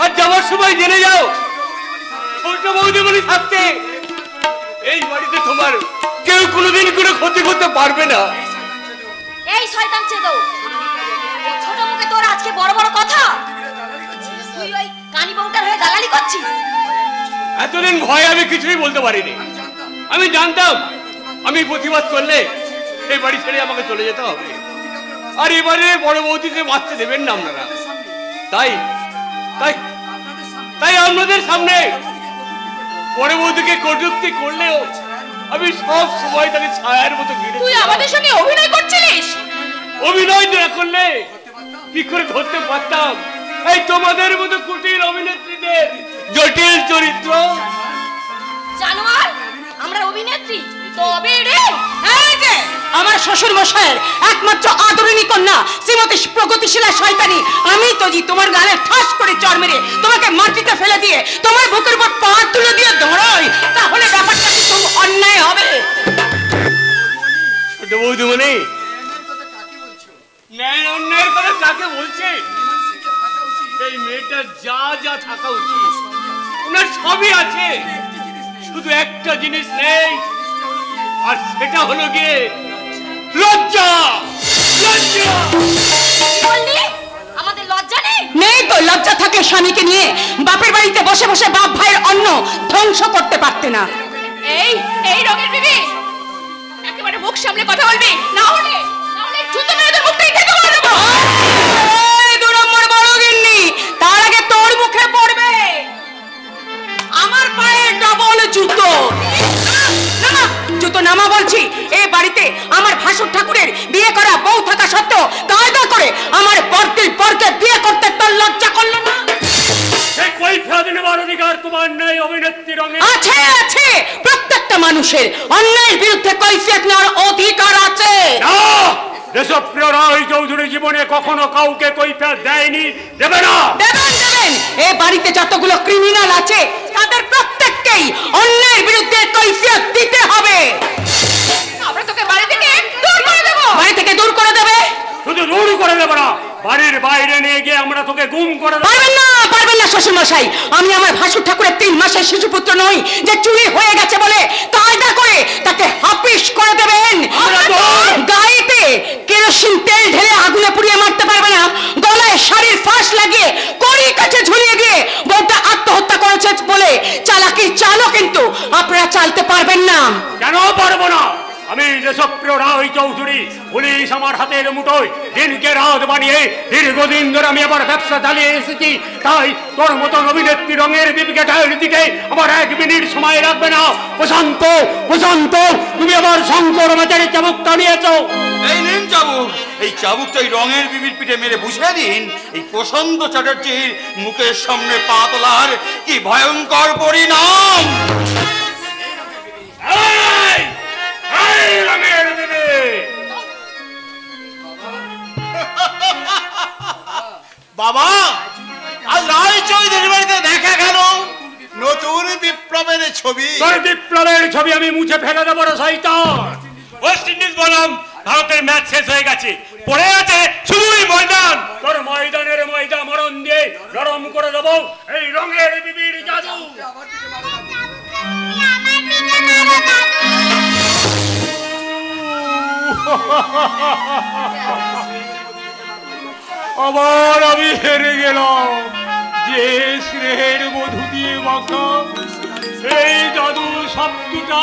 আর যাওয়ার সময় জেনে যাও ছোট বৌদি বলে থাকতে এই বাড়িতে তোমার কেউ কোনোদিন কোনো ক্ষতি করতে পারবে না। এই শয়তান চেদো, এই ছোট মুখে তোর আজকে বড় বড় কথা। তুই ওই কানি বউটার হয়ে দালালি করছিস। এতদিন ভয় আমি কিছুই বলতে পারিনি। আমি জানতাম আমি প্রতিবাদ করলে এই বাড়ি ছেড়ে আমাকে চলে যেতে হবে, আর এবারে বড় বৌদিকে বাঁচতে দেবেন না আপনারা। তাই তাই তাই আপনাদের সামনে বড় বৌদিকে কটূক্তি করলেও আমি সব সময় তাকে ছায়ার মতো ঘিরে। তুই আমাদের সঙ্গে অভিনয় করছিলিস? অভিনয় না করলে কি করে ধরতে পারতাম এই তোমাদের মতো কুটির অভিনেত্রীদের জটিল চরিত্র? জানোয়ার, আমরা অভিনেত্রী তবে রে। এই যে আমার শ্বশুর মশাইয়ের একমাত্র আদরণী কন্যা শ্রীমতী প্রগতিশীলা শয়তানি, আমি তো জি তোমার গালে ঠাস করে চড় মেরে তোমাকে মাটিতে ফেলে দিয়ে তোমার বুকের উপর পা তুলে দিয়ে দৌড়াই, তাহলে ব্যাপারটা কি খুব অন্যায় হবে? ছোট বৌদি মানে ন্যায় অন্যায়ের কথা কাকে বলছে? এই মেয়েটা যা যা থাকা উচিত ওনার সবই আছে, শুধু একটা জিনিস নেই, আর সেটা হলো গিয়ে লজ্জা। লজ্জা বললি আমাদের লজ্জা নেই? নেই তো, লজ্জা থাকলে স্বামীকে নিয়ে বাপের বাড়িতে বসে বসে বাপ ভাইয়ের অন্ন ধ্বংস করতে পারতে না। এই এই রঙের বিবি, একেবারে মুখ সামলে কথা বলবি, না হলে জুতো মেরে তোর মুখটাই থেকে বলে দেবো। এই দু নম্বর বড় গিন্নি, তার আগে তোর মুখে পড়বে আমার পায়ে ডবল জুতো। না, জুতো নামা বলছি। এই বাড়িতে আমার ভাসুর ঠাকুরের বিয়ে করা বউ থাকা সত্ত্বেও কায়দা করে আমার বর্তির বরকে বিয়ে করতে তোর লজ্জা করলো না? সে কই ফেরত নেবার অধিকার তোমার নেই অভিনেত্রী রঙে? আছে আছে, প্রত্যেকটা মানুষের অন্যায়ের বিরুদ্ধে কৈফিয়ত নেওয়ার অধিকার আছে। না, দেশপ্রিয় রায় চৌধুরী জীবনে কখনো কাউকে কৈফিয়ত দেয়নি, দেবে না। দেবেন দেবেন, এই বাড়িতে যতগুলো ক্রিমিনাল আছে তাদের প্রত্যেককেই অন্যায়ের বিরুদ্ধে কৈফিয়ত দিতে হবে। আমরা তোকে বাড়ি থেকে দূর করে দেবো। বাড়ি থেকে দূর করে দেবে? শুধু দূর করে দেবে না, বাড়ির বাইরে নিয়ে গিয়ে আমরা তোকে গুম করে দেবো। পারবেন না, পারবেন না শ্বশুর মশাই। আমি আমার ভাসুর ঠাকুরের 3 মাসের শিশুপুত্র নই যে চুরি হয়ে গেছে বলে কায়দা করে তাকে হাপিস করে দেবেন। গাড়িতে কেরোসিন তেল ঢেলে আগুনে পুড়িয়ে মারতে পারবে না, গলায় শাড়ির ফাঁস লাগিয়ে কড়ি কাছে ঝুলিয়ে দিয়ে বউটা আত্মহত্যা করেছে বলে চালাকি চালও কিন্তু আপনারা চালতে পারবেন না। কেন পারবো না? আমি দেশপ্রিয় রায় চৌধুরী, পুলিশ আমার হাতের মুঠোয় দিনকে রাত বানিয়ে দীর্ঘদিন ধরে আমি আবার ব্যবসা চালিয়ে এসেছি। তাই তোর মতন অভিনেত্রী রঙের বিবিকে ডায়ের দিতে আমার 1 মিনিট সময় লাগবে না। প্রশান্ত, প্রশান্ত, তুমি আমার শঙ্কর মাচারের চাবুকটা নিয়েছো। এই নিন চাবুক, এই চাবুকটা এই রঙের বিবির পিঠে মেরে বুঝিয়ে দিন এই প্রশান্ত চ্যাটার্জির মুখের সামনে পা তোলার কি ভয়ঙ্কর পরিণাম। বাবা, আজ রায় চৌধুরীর বাড়িতে দেখা গেল নতুন বিপ্লবের ছবি। তোর বিপ্লবের ছবি আমি মুছে ফেলে দেবো রে শয়তান। ওয়েস্ট ইন্ডিজ বনাম ভারতের ম্যাচ শেষ হয়ে গেছে, পড়ে আছে শুধুই ময়দান। তোর ময়দানের ময়দা মরণ দিয়ে নরম করে দেবো এই রঙের বিবির জাদু। আবার আমি হেরে গেলাম। যে স্নেহের মধু দিয়ে মাখা এই দাদু শব্দটা,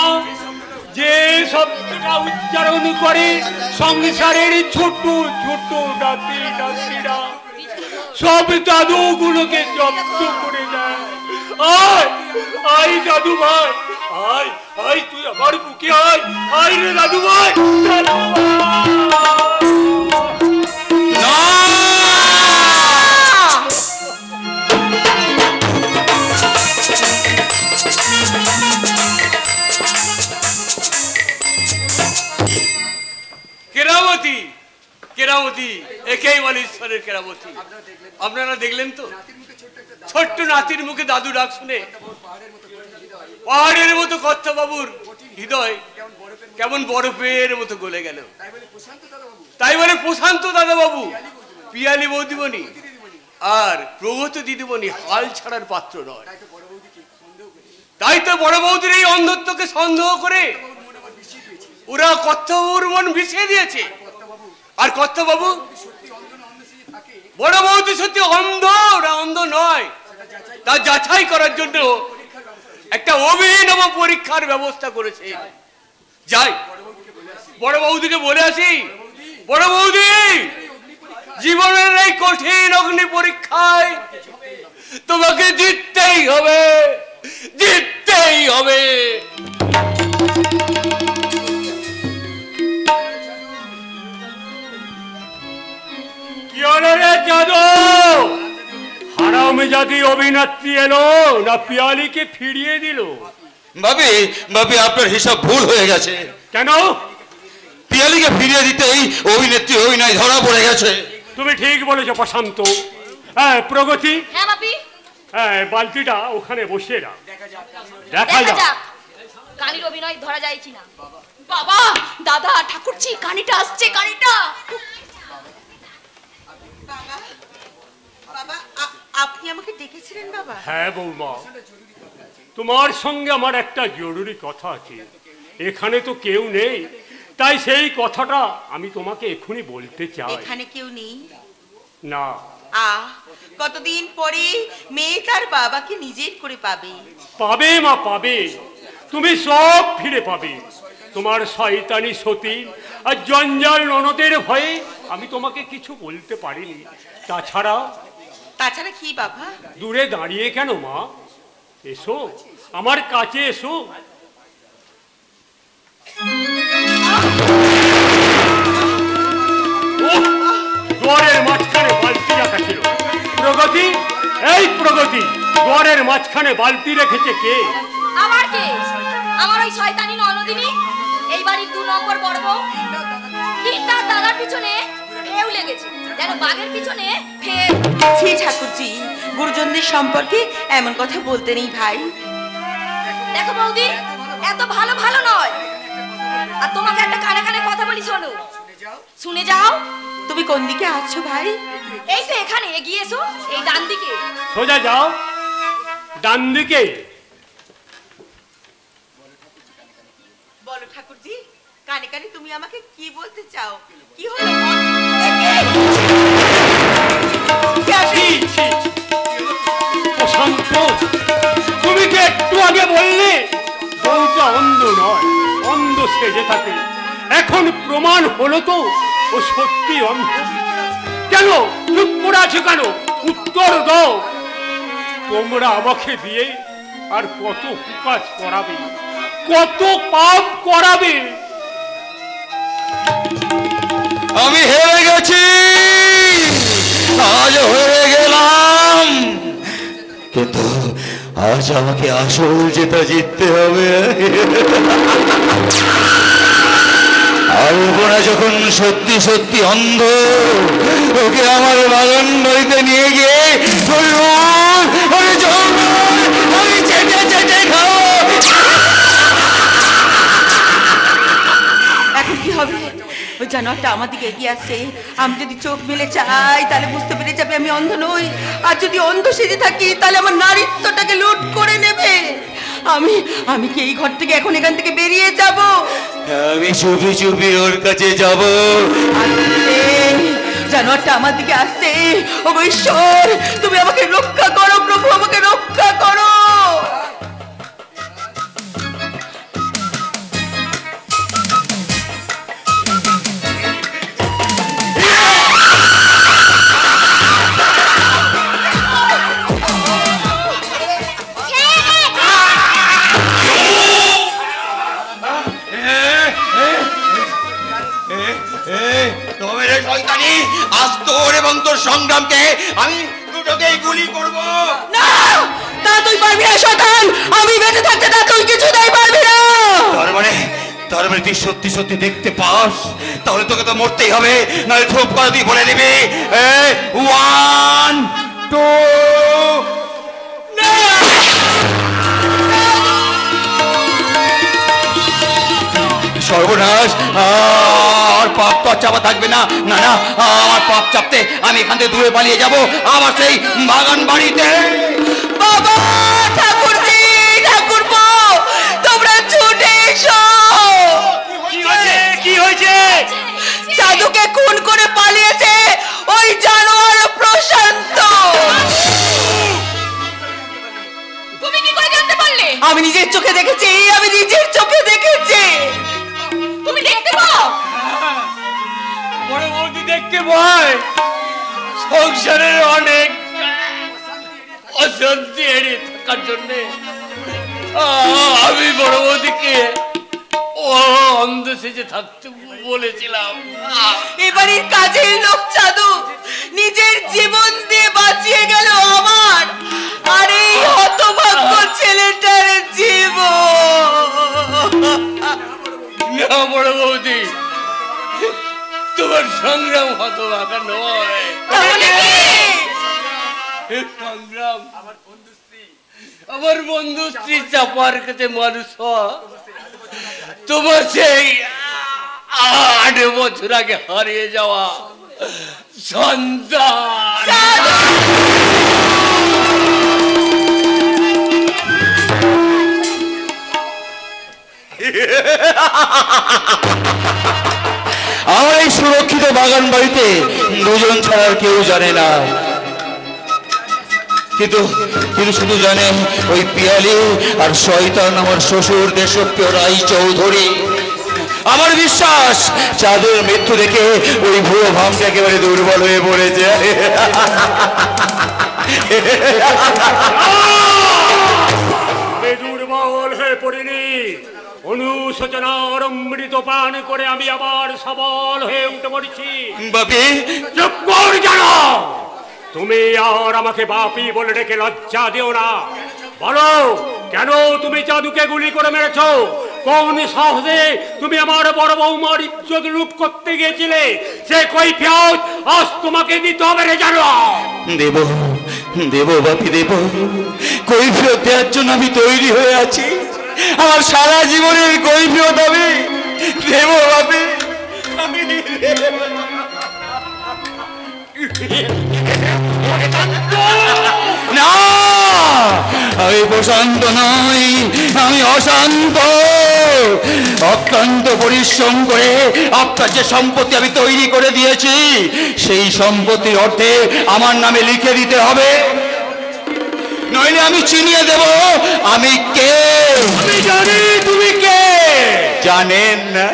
যে শব্দটা উচ্চারণ করে সংসারের ছোট ছোট নাতি নাতিরা সব দাদুগুলোকে জব্দ করে দেয়। আয় আয় দাদু ভাই, আয় আয়, তুই আমার বুকে আয়, আয় রে দাদু ভাই, দাদু কেরামতি কেরামতি, একেই বলে ঈশ্বরের কেরামতি। আপনারা দেখলেন তো ছোট্ট নাতির মুখে দাদু ডাক শুনে পাহাড়ের মতো কর্তা বাবুর হৃদয় কেমন বরফের মতো গলে গেল। তাই বলে প্রশান্ত দাদা বাবু, পিয়ালি বৌদিমণি আর প্রগত দিদিমণি হাল ছাড়ার পাত্র নয়। তাই তো বড় বৌদির এই অন্ধত্বকে সন্দেহ করে ওরা কর্তাবাবুর মন বিষিয়ে দিয়েছে। আর কর্তাবাবু বড় বৌদি সত্যি অন্ধ না অন্ধ নয় তা যাচাই করার জন্য একটা অভিনব পরীক্ষার ব্যবস্থা করেছে। যাই বড় বৌদিকে বলে আসি, বড় বৌদি, জীবনের এই কঠিন অগ্নি পরীক্ষায় তোমাকে জিততেই হবে, জিততেই হবে। হারামজাদি অভিনেত্রী এলো না পিয়ালিকে ফিরিয়ে দিল? ভাবি ভাবি, আপনার হিসাব ভুল হয়ে গেছে। কেন? পিয়ালিকে ফিরিয়ে দিতেই অভিনেত্রী অভিনয় ধরা পড়ে গেছে। তুমি ঠিক বলেছো প্রশান্ত। হ্যাঁ প্রগতি, হ্যাঁ বাপি, হ্যাঁ বালতিটা ওখানে বসিয়ে দাও, দেখা যাক কানির অভিনয় ধরা যায় কিনা। বাবা, দাদা, ঠাকুরজি, কানিটা আসছে, কানিটা। বাবা, আপনি আমাকে ডেকেছিলেন বাবা? হ্যাঁ বৌমা, তোমার সঙ্গে আমার একটা জরুরি কথা আছে। এখানে তো কেউ নেই, তাই সেই কথাটা আমি তোমাকে এখনই বলতে চাই। এখানে কেউ নেই? না। কতদিন পরে মেয়ে তার বাবাকে নিজের করে পাবে। পাবে মা, পাবে। তুমি সব ফিরে পাবে। তোমার শয়তানি সতী আর জঞ্জাল ননদের ভয়ে আমি তোমাকে কিছু বলতে পারিনি। তাছাড়া কি বাবা? দূরে দাঁড়িয়ে কেন মা, এসো আমার কাছে এসো। দুয়ারের মাঝখানে বালতি রাখা ছিল। প্রগতি, এই প্রগতি, দুয়ারের মাঝখানে বালতি রেখেছে কে? আমার কে? আমার ওই শয়তানি ননদিনী, এই বাড়ির 2 নম্বর বড় বউ। তিনটার দাদার পিছনে ফেউ লেগেছে, যেন বাঘের পিছনে ফেউ। ছি ঠাকুরজি, গুরুজনদের সম্পর্কে এমন কথা বলতে নেই ভাই। দেখো বৌদি, এত ভালো ভালো নয়। আর তোমাকে একটা কানে কানে কথা বলি, শোনো, শুনে যাও। তুমি কোন দিকে আছো ভাই? এই তো এখানে, এগিয়ে এসো, এই ডান দিকে। সোজা যাও, ডান দিকে। বলো ঠাকুরজি, কানে কানে তুমি আমাকে কি বলতে চাও? কি হলো? প্রশান্ত, তুমি কি একটু আগে বললে বউটা অন্ধ নয়, অন্ধ সেজে থাকে? এখন প্রমাণ হলো তো ও সত্যি অন্ধ। কেন চুপ করে আছো কেন? উত্তর দাও। তোমরা আমাকে দিয়ে আর কত কাজ করাবে, কত পাপ করাবে? আমি হেরে গেছি, আজ হেরে গেলাম, কিন্তু আজ আমাকে আসল যেটা জিততে হবে। আর ওরা যখন সত্যি সত্যি অন্ধ, ওকে আমার বাগান বাড়িতে নিয়ে গিয়ে আমি চেটে চেটে খাবো। এখন কি হবে? ওই জানোয়ারটা আমার দিকে এগিয়ে আসছে। আমি যদি চোখ মেলে চাই তাহলে বুঝতে পেরে যাবে আমি অন্ধ নই। আর যদি অন্ধ সেজে থাকি তাহলে আমার নারীত্বটাকে লুট করে নেবে। আমি কি এই ঘর থেকে এখন এখান থেকে বেরিয়ে যাব? আমি চুপি চুপি ওর কাছে যাব। জানোয়ারটা আমার দিকে আসছে। ও ঈশ্বর, তুমি আমাকে রক্ষা করো প্রভু, আমাকে রক্ষা করো। শয়তানি, আজ তোর এবং তোর সংগ্রামকে আমি দুটোকেই গুলি করব। না, তা তুই পারবি না শয়তান। আমি বেঁচে থাকতে তা তুই কিছুতেই পারবি না। তার মানে তুই সত্যি সত্যি দেখতে পাস? তাহলে তোকে তো মরতেই হবে, নাহলে থোপ করে তুই বলে দিবি 1 2। সর্বনাশ, আর পাপ তো চাপা থাকবে না। না না, আমার পাপ চাপতে আমি এখান থেকে দূরে পালিয়ে যাব, আবার সেই বাগান বাড়িতে। বাবা, ঠাকুরজি, ঠাকুরপো, তোমরা ছুটে এসো। কি হয়েছে? জাদুকে খুন করে পালিয়েছে ওই জানোয়ার প্রশান্ত। তুমি কি করে জানতে পারলে? আমি নিজের চোখে দেখেছি, আমি নিজের চোখে দেখেছি। তুমি দেখতে পাও? বড় বৌদি দেখতে পায় সংসারের অনেক অশান্তি এড়িয়ে থাকার জন্যে আমি বড় বৌদিকে অন্ধ সেজে থাকতে বলেছিলাম। এবারের কাজের লোক জাদু নিজের জীবন দিয়ে বাঁচিয়ে গেল আমার আর এই হতভাগ্য ছেলেটার জীবন। না বড় বৌদি, তোমার সংগ্রাম হতভাগা নয়। সংগ্রাম আমার বন্ধু স্ত্রী চাপার কাছে মানুষ হওয়া, তোমার সেই 8 বছর আগে হারিয়ে যাওয়া সন্তান। আমার এই সুরক্ষিত বাগান বাড়িতে দুজন ছাড়া আর কেউ জানে না, কিন্তু শুধু জানে ওই পিয়ালি আর শয়তান আমার শ্বশুর দেশপ্রিয় রায় চৌধুরী। আমার বিশ্বাস চাঁদের মৃত্যু দেখে ওই ভুয়ো ভাবটা একেবারে দুর্বল হয়ে পড়েছে। আমি দুর্বল হয়ে পড়িনি। অনুশোচনার অমৃত পান করে আমি আবার সবল হয়ে উঠে পড়েছি। বাপি, চুপ কর জানো। তুমি আর আমাকে বাপি বলে ডেকে লজ্জা দিও না। বলো, কেন তুমি জাদুকে গুলি করে মেরেছো? কোন সাহসে তুমি আমার বড় বৌমার ইজ্জত লুট করতে গিয়েছিলে? সে কৈফিয়ত আজ তোমাকে দিতে হবে রে জানো। দেব দেব বাপি, দেব। কৈফিয়ত দেওয়ার জন্য আমি তৈরি হয়ে আছি। আমার সারা জীবনের কৈফিয়ত আমি দেব বাপি। না, আমি প্রশান্ত নই, আমি অশান্ত। অক্লান্ত পরিশ্রম করে আপনার যে সম্পত্তি আমি তৈরি করে দিয়েছি, সেই সম্পত্তির অর্থে আমার নামে লিখে দিতে হবে, নইলে আমি চিনিয়ে দেব আমি কে। আমি জানি তুমি কে। জানেন না?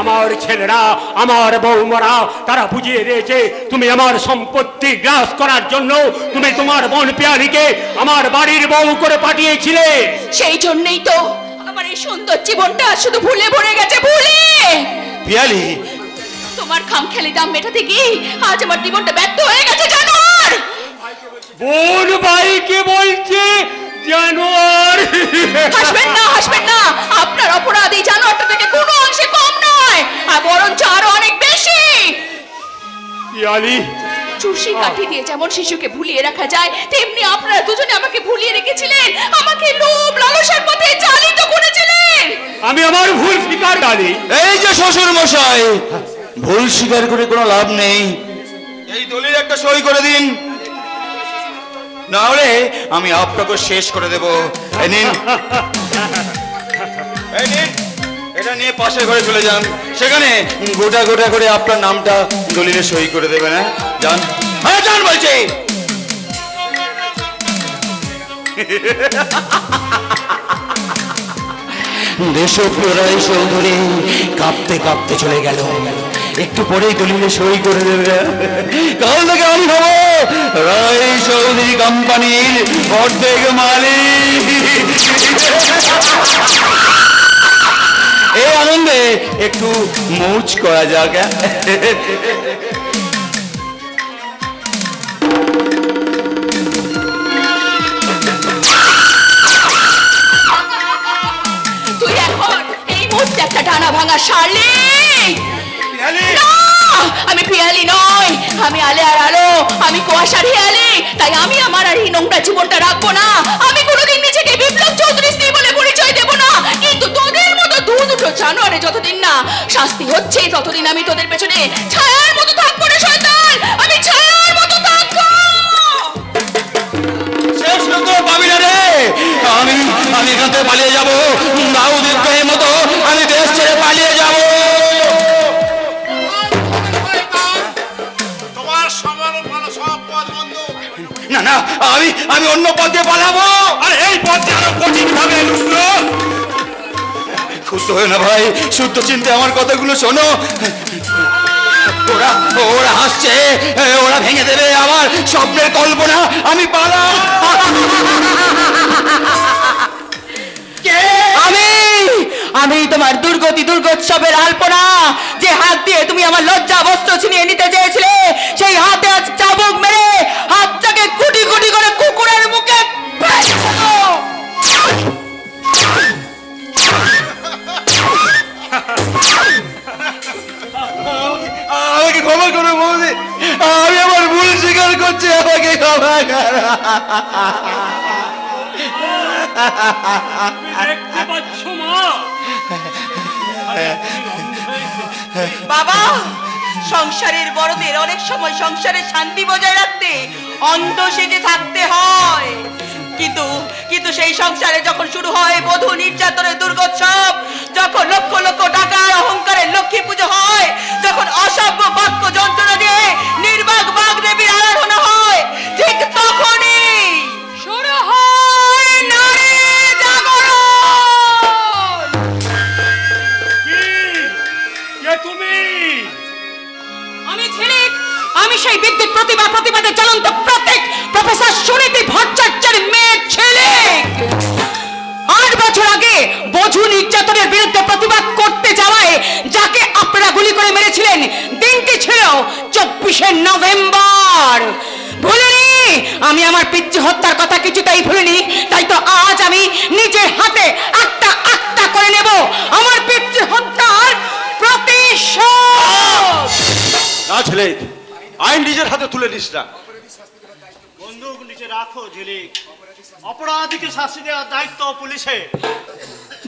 আমার ছেলেরা, আমার বৌমারা, তারা বুঝিয়ে দিয়েছে তুমি আমার সম্পত্তি গ্রাস করার জন্য তুমি তোমার বোন পিয়ালিকে আমার বাড়ির বউ করে পাঠিয়েছিলে। সেই জন্যই তো আমার এই সুন্দর জীবনটা শুধু ভুলে ভরে গেছে। ভুলে পিয়ালি, তোমার খামখেয়ালি দাম মেটাতে গিয়ে আজ আমার জীবনটা ব্যর্থ হয়ে গেছে জানোয়ার। বোন ভাইকে বলছে জানোয়ার। হাসবেন না, হাসবেন না। আপনার অপরাধ এই জানোয়ারটা থেকে কোনো অংশে কম নয়, আর বরঞ্চ আরো অনেক বেশি। পিয়ালি, চুষি কাঠি দিয়ে যেমন শিশুকে ভুলিয়ে রাখা যায়, তেমনি আপনারা দুজনে আমাকে ভুলিয়ে রেখেছিলেন। আমাকে লোভ লালসার পথে চালিত করেছিলেন। আমি আমার ভুল স্বীকার করি। এই যে শ্বশুর মশাই, ভুল স্বীকার করে কোনো লাভ নেই। এই দলিল একটা সই করে দিন, না হলে আমি আপনাকে শেষ করে দেব। এই নিন, এই নিন, এটা নিয়ে পাশের ঘরে চলে যান। সেখানে গোটা গোটা করে আপনার নামটা দলিলে সই করে দেবেন। হ্যাঁ, যান। হ্যাঁ, যান বলছি। দেশপ্রিয় রায় চৌধুরী কাঁপতে কাঁপতে চলে গেল। একটু পরেই দলিলে সই করে দেবে। কাল থেকে আমি হব রায় চৌধুরী কোম্পানির অর্ধেক মালিক। এই আনন্দে একটু মৌজ করা যাক। তুই এখন এই মুহূর্তে একটা ডানা ভাঙা সারলি। আমি পিয়ালি নই, আমি আলে আর আলো, আমি কুয়াশার হিয়ালি। তাই আমি আমার আর এই নোংরা জীবনটা রাখবো না। আমি কোনোদিন নিজেকে বিপ্লব চৌধুরী স্ত্রী বলে পরিচয় দেব না। কিন্তু তোদের মতো দুটো জানোয়ারে যতদিন না শাস্তি হচ্ছে, ততদিন আমি তোদের পেছনে ছায়ার মতো থাকবো রে শয়তান। আমি ছায়ার মতো থাকবো। শেষ লোক পাবি না রে। আমি এখান থেকে পালিয়ে যাবো, দাউদ ইব্রাহিমের মতো আমি দেশ ছেড়ে পালিয়ে যাবো। না না, আমি অন্য পথে পালাবো। আরে এই পথে আরো কঠিন ভাবে ক্ষুদ্র হয় না ভাই, শুদ্ধ চিন্তে আমার কথাগুলো শোনো। ওরা হাসছে, ওরা ভেঙে দেবে আমার স্বপ্নের কল্পনা। আমি পালাম। আমি তোমার দুর্গতি দুর্গোৎসবের আলপনা, যে হাত দিয়ে তুমি আমার লজ্জা বস্ত্র ছিনিয়ে নিতে চেয়েছিলে, সেই হাতে আজ চাবুক মেরে হাতটাকে কুটি কুটি করে কুকুরের মুখে আমাকে ক্ষমা করো বৌদি, আমি আমার ভুল স্বীকার করছি, আমাকে ক্ষমা করো। দেখতে পাচ্ছ মা? বাবা, সংসারের বড়দের অনেক সময় সংসারের শান্তি বজায় রাখতে অন্ধ সেজে থাকতে হয়। কিন্তু সেই সংসারে যখন শুরু হয় বধূ নির্যাতনের দুর্গোৎসব, যখন লক্ষ লক্ষ টাকার অহংকারের লক্ষ্মী পুজো হয়, যখন অসভ্য বাক্য যন্ত্রণা দিয়ে নির্বাক বাঘ দেবীর আরাধনা হয়, ঠিক তখনই শুরু হয় নারী জাগরণ। কে তুমি? আমি ঝিলিক, আমি সেই বিদ্যুৎ প্রতিবাদের জ্বলন্ত প্রতীক, প্রফেসর সুনীতি ভট্টাচার্যের মেয়ে ঝিলিক। 8 বছর আগে বধূ নির্যাতনের বিরুদ্ধে প্রতিবাদ করতে যাওয়ায় যাকে আপনারা গুলি করে মেরেছিলেন, দিনটি ছিল 24শে নভেম্বর। ভুলিনি, আমি আমার পিতৃ হত্যার কথা কিছুতেই ভুলিনি। তাই তো আজ আমি নিজের হাতে একটা করে নেব আমার পিতৃ হত্যার প্রতিশোধ। না ঝিলিক, আইন নিজের হাতে তুলে নিস না। বন্দুক নিচে রাখো ঝিলিক, অপরাধীকে শাস্তি দেওয়ার দায়িত্ব পুলিশে।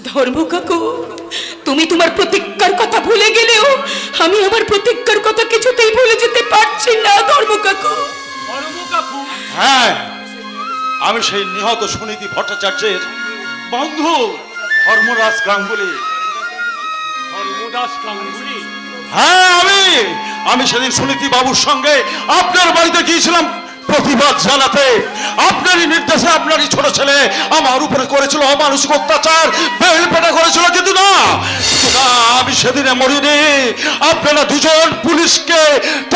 ধর্ম কাকু, তুমি তোমার প্রতিজ্ঞার কথা ভুলে গেলেও আমি আমার প্রতিজ্ঞার কথা কিছুতেই ভুলে যেতে পারছি না ধর্ম কাকু। হ্যাঁ, আমি সেই নিহত সুনীতি ভট্টাচার্যের বন্ধু ধর্মরাজ গাঙ্গুলি। ধর্মদাস গাঙ্গুলি? হ্যাঁ, আমি সেদিন সুনীতি বাবুর সঙ্গে আপনার বাড়িতে গিয়েছিলাম প্রতিবাদ জানাতে। আপনারই নির্দেশে আপনারই ছোট ছেলে আমার উপরে করেছিল অমানসিক অত্যাচার, বেল পেটা করেছিল। কিন্তু না, আমি সেদিনে মরিনি। আপনারা দুজন পুলিশকে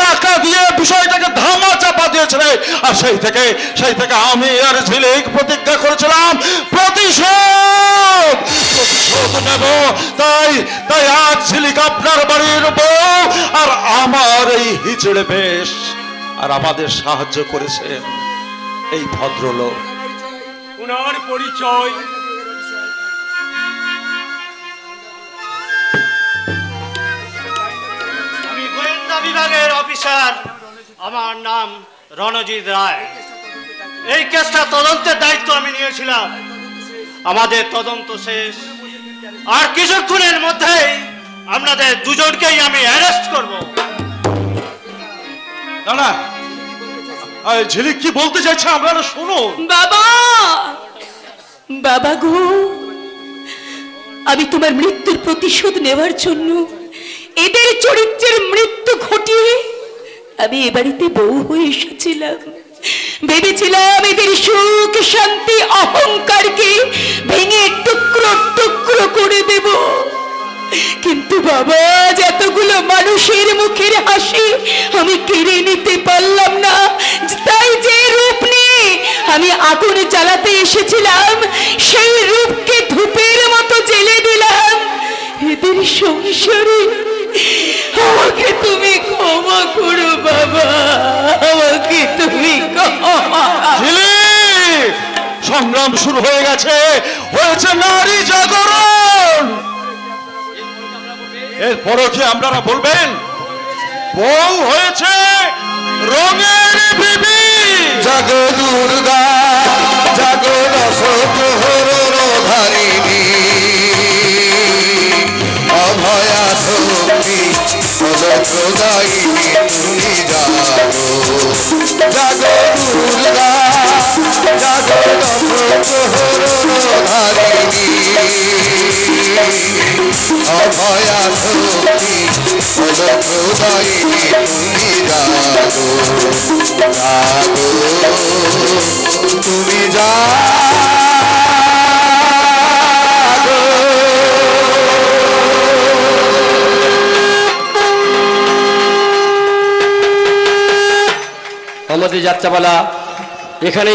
টাকা দিয়ে বিষয়টাকে ধামা চাপা দিয়েছিলেন। আর সেই থেকে আমি আর ঝিলিক প্রতিজ্ঞা করেছিলাম প্রতিশোধ নেব। তাই আজ ঝিলিক আপনার বাড়ির বউ আর আমার এই হিজড়ে বেশ। আর আমাদের সাহায্য করেছেন এই ভদ্রলোক। ওনার পরিচয়? আমি গোয়েন্দা বিভাগের অফিসার, আমার নাম রণজিৎ রায়। এই কেসটা তদন্তের দায়িত্ব আমি নিয়েছিলাম। আমাদের তদন্ত শেষ, আর কিছুক্ষণের মধ্যেই আপনাদের দুজনকেই আমি অ্যারেস্ট করব। না, ঝিলিক কি বলতে চাইছে আপনারা শুনুন। বাবা গো, আমি তোমার মৃত্যুর প্রতিশোধ নেওয়ার জন্য এদের চরিত্রের মৃত্যু ঘটিয়ে আমি এ বাড়িতে বউ হয়ে এসেছিলাম। ভেবেছিলাম এদের সুখ শান্তি অহংকারকে ভেঙে টুকরো টুকরো করে দেব। কিন্তু বাবা, যতগুলো মানুষের মুখের হাসি আমি কেড়ে নিতে পারলাম না। তাই যে রূপ নিয়ে আমি আগুন জ্বালাতে এসেছিলাম, সেই রূপকে ধূপের মতো জ্বেলে দিলাম। আমাদের সংসারে আমাকে তুমি ক্ষমা করো বাবা, আমাকে তুমি সংগ্রাম শুরু হয়ে গেছে, হয়েছে নারী জাগরণ। এরপরও কি আপনারা বলবেন বউ হয়েছে রঙের বিবি? জাগো দুর্গা জাগো দশপ্রহরধারিণী, অভয়া শক্তি প্রদায়িনী তুমি জাগো। জাগো দুর্গা জাগো দশপ্রহরধারিণী, অভয়া শক্তি প্রদায়িনী তুমি জাগো। জাগো তুমি জাগো। আমাদের যাত্রাপালা এখানে